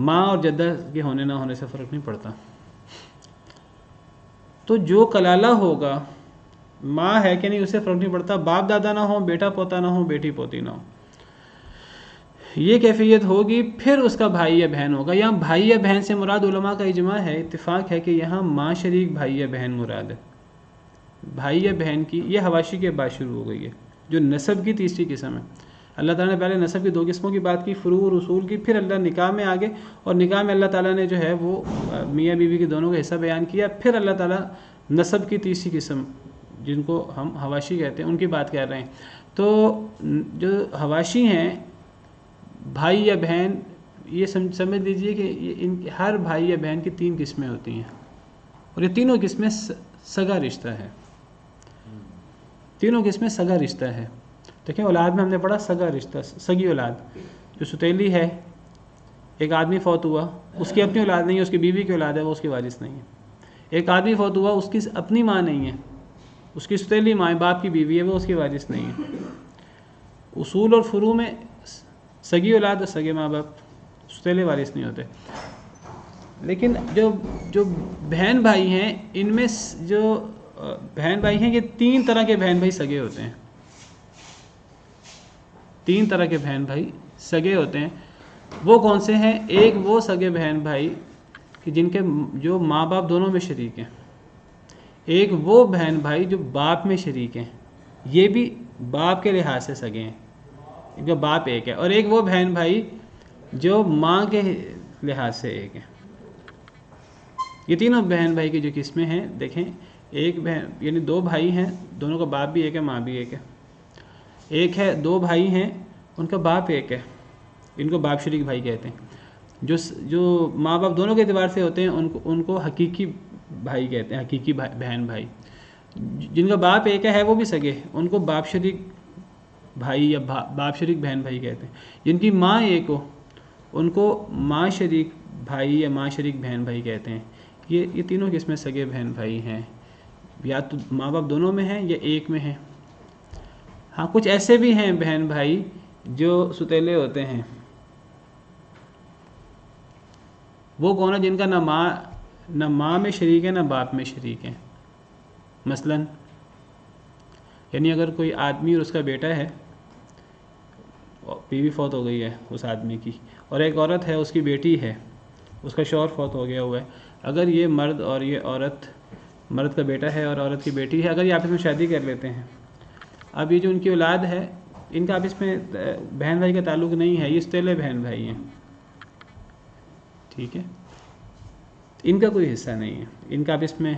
Speaker 1: ماں اور جدہ کے ہونے نہ ہونے سے فرق نہیں پڑتا۔ تو جو کلالہ ہوگا ماں ہے کہ نہیں اس سے فرق نہیں پڑتا، باپ دادا نہ ہو، بیٹا پوتا نہ ہو، بیٹی پوتی نہ ہو، یہ کیفیت ہوگی، پھر اس کا بھائی یا بہن ہوگا۔ یہاں بھائی یا بہن سے مراد علماء کا اجماع ہے، اتفاق ہے کہ یہاں ماں شریک بھائی یا بہن مراد ہے۔ بھائی یا بہن کی یہ حواشی کے بعد شروع ہو گئی ہے، جو نسب کی تیسری قسم ہے۔ اللہ تعالیٰ نے پہلے نسب کی دو قسموں کی بات کی، فروع اور اصول کی، پھر اللہ نکاح میں آگے، اور نکاح میں اللہ تعالیٰ نے جو ہے وہ میاں بیوی کے دونوں کا حصہ بیان کیا، پھر اللہ تعالیٰ نسب کی تیسری قسم جن کو ہم حواشی کہتے ہیں ان کی بات کر رہے ہیں۔ تو جو حواشی ہیں بھائی یا بہن، یہ سمجھ لیجئے کہ ان ہر بھائی یا بہن کی تین قسمیں ہوتی ہیں، اور یہ تینوں قسمیں سگا رشتہ ہے، تینوں قسمیں سگا رشتہ ہے۔ دیکھیں اولاد میں ہم نے پڑھا سگا رشتہ، سگی اولاد جو ستیلی ہے، ایک آدمی فوت ہوا اس کی اپنی اولاد نہیں ہے، اس کی بیوی کی اولاد ہے، وہ اس کی وارث نہیں ہے۔ ایک آدمی فوت ہوا اس کی اپنی ماں نہیں ہے، اس کی ستیلی ماں ہے، باپ کی بیوی ہے، وہ اس کی وارث نہیں ہے۔ اصول اور فروع میں سگی اولاد اور سگے ماں باپ، ستیلے وارث نہیں ہوتے۔ لیکن جو بہن بھائی ہیں، ان میں جو بہن بھائی ہیں، یہ تین طرح کے بہن بھائی سگے ہوتے ہیں، تین طرح کے بہن بھائی سگے ہوتے ہیں۔ وہ کون سے ہیں؟ ایک وہ سگے بہن بھائی کہ جن کے جو ماں باپ دونوں میں شریک ہیں، ایک وہ بہن بھائی جو باپ میں شریک ہیں، یہ بھی باپ کے لحاظ سے سگے ہیں، جو باپ ایک ہے، اور ایک وہ بہن بھائی جو ماں کے لحاظ سے ایک ہے۔ یہ تینوں بہن بھائی کی جو قسمیں ہیں، دیکھیں ایک بہن یعنی دو بھائی ہیں، دونوں کا باپ بھی ایک ہے ماں بھی ایک ہے۔ ایک ہے دو بھائی ہیں ان کا باپ ایک ہے، ان کو باپ شریک بھائی کہتے ہیں. جو ماں باپ دونوں کے اعتبار سے ہوتے ہیں ان کو حقیقی بھائی کہتے ہیں، حقیقی بہن بھائی. جن کا باپ ایک ہے وہ بھی سگے، ان کو باپ شریک بھائی یا باپ شریک بہن بھائی کہتے ہیں. جن کی ماں ایک ہو ان کو ماں شریک بھائی یا ماں شریک بہن بھائی کہتے ہیں. یہ تینوں قسمیں سگے بہن بھائی ہیں، یا تو ماں باپ دونوں میں ہیں یا ایک میں ہیں. ہاں کچھ ایسے بھی ہیں بہن بھائی جو ستیلے ہوتے ہیں. وہ کون ہے؟ جن کا نہ ماں میں شریک ہے نہ باپ میں شریک ہے. مثلا یعنی اگر کوئی آدمی اور اس کا بیٹا ہے، بیوی فوت ہو گئی ہے اس آدمی کی، اور ایک عورت ہے اس کی بیٹی ہے، اس کا شوہر فوت ہو گیا ہوا ہے. اگر یہ مرد اور یہ عورت، مرد کا بیٹا ہے اور عورت کی بیٹی ہے، اگر یہ آپس میں شادی کر لیتے ہیں، اب یہ جو ان کی اولاد ہے ان کا آپس میں بہن بھائی کا تعلق نہیں ہے، یہ ستیلے بہن بھائی ہیں. ٹھیک ہے، ان کا کوئی حصہ نہیں ہے، ان کا آپس میں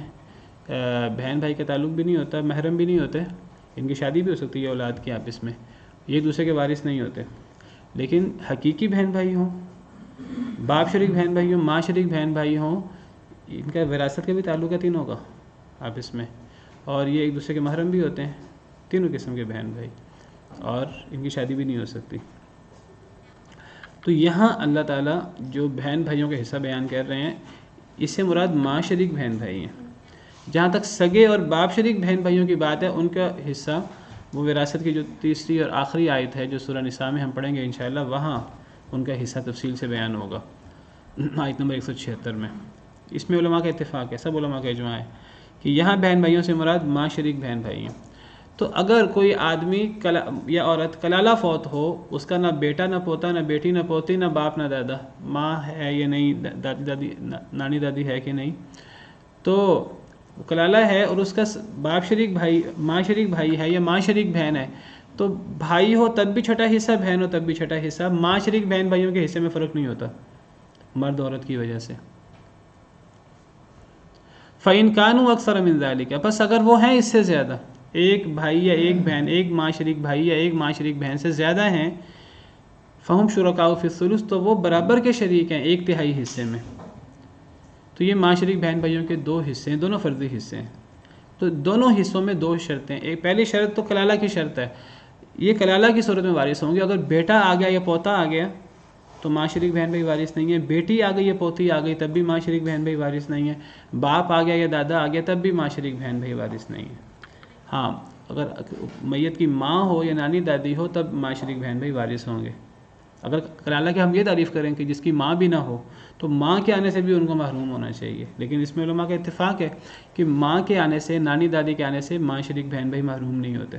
Speaker 1: بہن بھائی کا تعلق بھی نہیں ہوتا، محرم بھی نہیں ہوتے. ان کی شادی بھی ہو سکتی ہے اولاد کے آپس میں، یہ ایک دوسرے کے وارث نہیں ہوتے. لیکن حقیقی بہن بھائی ہوں، باپ شریک بہن بھائی ہوں، ماں شریک بہن بھائی ہوں، ان کا وراثت کا بھی تعلق ہے تینوں کا آپس میں، اور یہ ایک دوسرے کے محرم بھی ہوتے ہیں. تینوں قسم کے بہن بھائی، اور ان کی شادی بھی نہیں ہو سکتی. تو یہاں اللہ تعالیٰ جو بہن بھائیوں کا حصہ بیان کر رہے ہیں، اس سے مراد ماں شریک بہن بھائی ہیں. جہاں تک سگے اور باپ شریک بہن بھائیوں کی بات ہے، ان کا حصہ وہ وراثت کی جو تیسری اور آخری آیت ہے جو سورہ نساء میں ہم پڑھیں گے انشاءاللہ، وہاں ان کا حصہ تفصیل سے بیان ہوگا، آیت نمبر 176 میں. اس میں علماء کا اتفاق ہے، سب علماء کا اجماع ہے کہ یہاں بہن بھائیوں سے مراد ماں شریک بہن بھائی ہیں. تو اگر کوئی آدمی یا عورت کلالہ فوت ہو، اس کا نہ بیٹا نہ پوتا نہ بیٹی نہ پوتی نہ باپ نہ دادا، ماں ہے یا نہیں، دادی دادی نانی دادی ہے کہ نہیں، تو کلالہ ہے اور اس کا باپ شریک بھائی، ماں شریک بھائی ہے یا ماں شریک بہن ہے، تو بھائی ہو تب بھی چھٹا حصہ، بہن ہو تب بھی چھٹا حصہ. ماں شریک بہن بھائیوں کے حصے میں فرق نہیں ہوتا مرد عورت کی وجہ سے. فَإِنْ كَانُوا أَكْثَرَ مِنْ ذَلِكَ، بس اگر وہ ہیں اس سے زیادہ، ایک بھائی یا ایک بہن، ایک ماں شریک بھائی یا ایک ماں شریک بہن سے زیادہ ہیں، فَهُمْ شُرَكَاءُ فِي الثُّلُثِ، تو وہ برابر کے شریک ہیں 1/3 حصے میں. تو یہ ماں شریک بہن بھائیوں کے 2 حصے ہیں، دونوں فرضی حصے ہیں. تو دونوں حصوں میں 2 شرطیں. ایک پہلی شرط تو کلالہ کی شرط ہے، یہ کلالہ کی صورت میں وارث ہوں گے. اگر بیٹا آ گیا یا پوتا آ گیا تو ماں شریک بہن بھائی وارث نہیں ہے. بیٹی آ گئی یا پوتی آ گئی تب بھی ماں شریک بہن بھائی وارث نہیں ہے. باپ آ گیا یا دادا آ گیا تب بھی ماں شریک بہن بھائی وارث نہیں ہے. ہاں اگر میت کی ماں ہو یا نانی دادی ہو تب ماں شریک بہن بھائی وارث ہوں گے. اگر کلالہ کی ہم یہ تعریف کریں کہ جس کی ماں بھی نہ ہو تو ماں کے آنے سے بھی ان کو محروم ہونا چاہیے. لیکن اس میں علماء کا اتفاق ہے کہ ماں کے آنے سے، نانی دادی کے آنے سے ماں شریک بہن بھائی محروم نہیں ہوتے،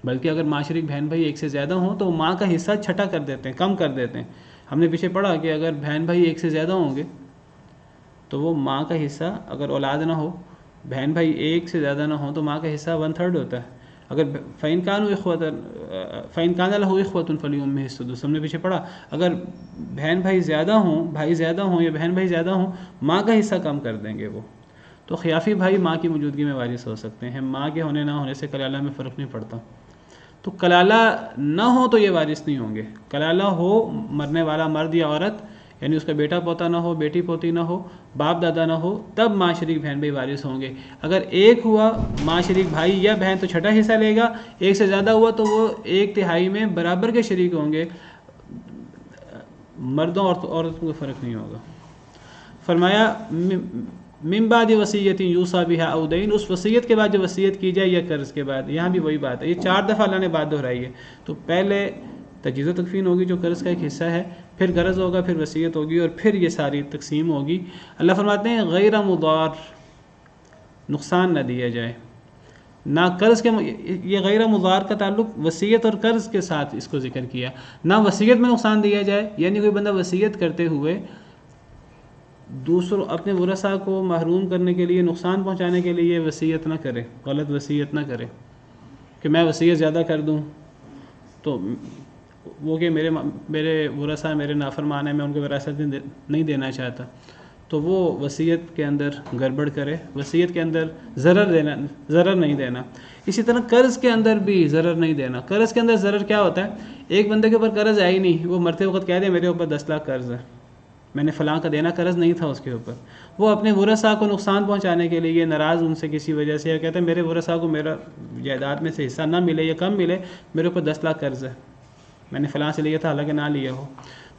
Speaker 1: بلکہ اگر ماں شریک بہن بھائی ایک سے زیادہ ہوں تو ماں کا حصہ چھٹا کر دیتے ہیں، کم کر دیتے ہیں. ہم نے پیچھے پڑھا کہ اگر بہن بھائی ایک سے زیادہ ہوں گے تو وہ ماں کا حصہ، اگر اولاد نہ ہو، بہن بھائی ایک سے زیادہ نہ ہوں تو ماں کا حصہ 1/3 ہوتا ہے. اگر فَإِنْ كَانَ لَهُ إِخْوَةٌ فَلِأُمِّهِ السُّدُسُ، ہم نے پیچھے پڑھا اگر بہن بھائی زیادہ ہوں، بھائی زیادہ ہوں یا بہن بھائی زیادہ ہوں، ماں کا حصہ کم کر دیں گے وہ. تو خیافی بھائی ماں کی موجودگی میں وارث ہو سکتے ہیں، ماں کے ہونے نہ ہونے سے کلالہ میں فرق نہیں پڑتا. تو کلالہ نہ ہو تو یہ وارث نہیں ہوں گے. کلالہ ہو، مرنے والا مرد یا عورت، یعنی اس کا بیٹا پوتا نہ ہو، بیٹی پوتی نہ ہو، باپ دادا نہ ہو، تب ماں شریک بہن بھائی وارث ہوں گے. اگر ایک ہوا ماں شریک بھائی یا بہن تو چھٹا حصہ لے گا، ایک سے زیادہ ہوا تو وہ 1/3 میں برابر کے شریک ہوں گے، مردوں اور عورتوں کو فرق نہیں ہوگا. فرمایا من بعد وصیت یوصی بها او دین، اس وصیت کے بعد جو وصیت کی جائے یا قرض کے بعد. یہاں بھی وہی بات ہے، یہ 4 دفعہ اللہ نے بات دہرائی ہے. تو پہلے تجہیز و تکفین ہوگی جو قرض کا ایک حصہ ہے، پھر قرض ہوگا، پھر وصیت ہوگی، اور پھر یہ ساری تقسیم ہوگی. اللہ فرماتے ہیں غیر مضار، نقصان نہ دیا جائے. نہ قرض کے، یہ غیر مضار کا تعلق وصیت اور قرض کے ساتھ اس کو ذکر کیا. نہ وصیت میں نقصان دیا جائے، یعنی کوئی بندہ وصیت کرتے ہوئے دوسروں اپنے ورثاء کو محروم کرنے کے لیے، نقصان پہنچانے کے لیے وصیت نہ کرے، غلط وصیت نہ کرے کہ میں وصیت زیادہ کر دوں تو وہ کہ میرے ورثاء میرے نافرمان ہیں، میں ان کو وراثت نہیں دینا چاہتا، تو وہ وصیت کے اندر گڑبڑ کرے، وصیت کے اندر ضرر نہیں دینا۔ اسی طرح قرض کے اندر بھی ضرر نہیں دینا۔ قرض کے اندر ضرر کیا ہوتا ہے؟ ایک بندے کے اوپر قرض ہے ہی نہیں، وہ مرتے وقت کہہ دے میرے اوپر 10 لاکھ قرض ہے، میں نے فلاں کا دینا قرض نہیں تھا اس کے اوپر، وہ اپنے ورثاء کو نقصان پہنچانے کے لیے ناراض ان سے کسی وجہ سے، یا کہتے ہیں میرے ورثاء کو میرا جائیداد میں سے حصہ نہ ملے یا کم ملے، میرے اوپر 10 لاکھ قرض ہے، میں نے فلاں سے لیا تھا حالانکہ نہ لیا ہو۔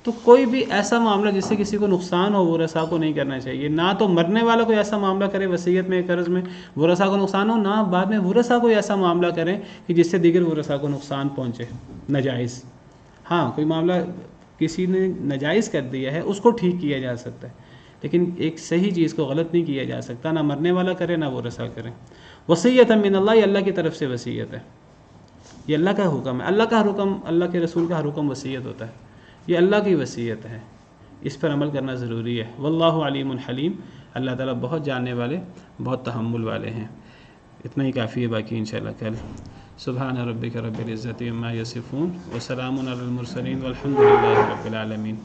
Speaker 1: تو کوئی بھی ایسا معاملہ جس سے کسی کو نقصان ہو ورثاء کو نہیں کرنا چاہیے، نہ تو مرنے والا کوئی ایسا معاملہ کرے وصیت میں قرض میں ورثاء کو نقصان ہو، نہ بعد میں ورثاء کوئی ایسا معاملہ کریں کہ جس سے دیگر ورثاء کو نقصان پہنچے ناجائز۔ ہاں کوئی معاملہ کسی نے ناجائز کر دیا ہے اس کو ٹھیک کیا جا سکتا ہے، لیکن ایک صحیح چیز کو غلط نہیں کیا جا سکتا، نہ مرنے والا کرے نہ ورثاء کرے۔ وصیت من اللہ، یہ اللہ کی طرف سے وصیت ہے، یہ اللہ کا حکم ہے، اللہ کا حکم، اللہ کے رسول کا حکم وصیت ہوتا ہے، یہ اللہ کی وصیت ہے، اس پر عمل کرنا ضروری ہے۔ واللہ علیم حلیم، اللہ تعالیٰ بہت جاننے والے، بہت تحمل والے ہیں۔ اتنا ہی کافی ہے، باقی انشاءاللہ کل۔ سبحان ربک رب العزت عما یصفون وسلام علی المرسلین والحمد للہ رب العالمین۔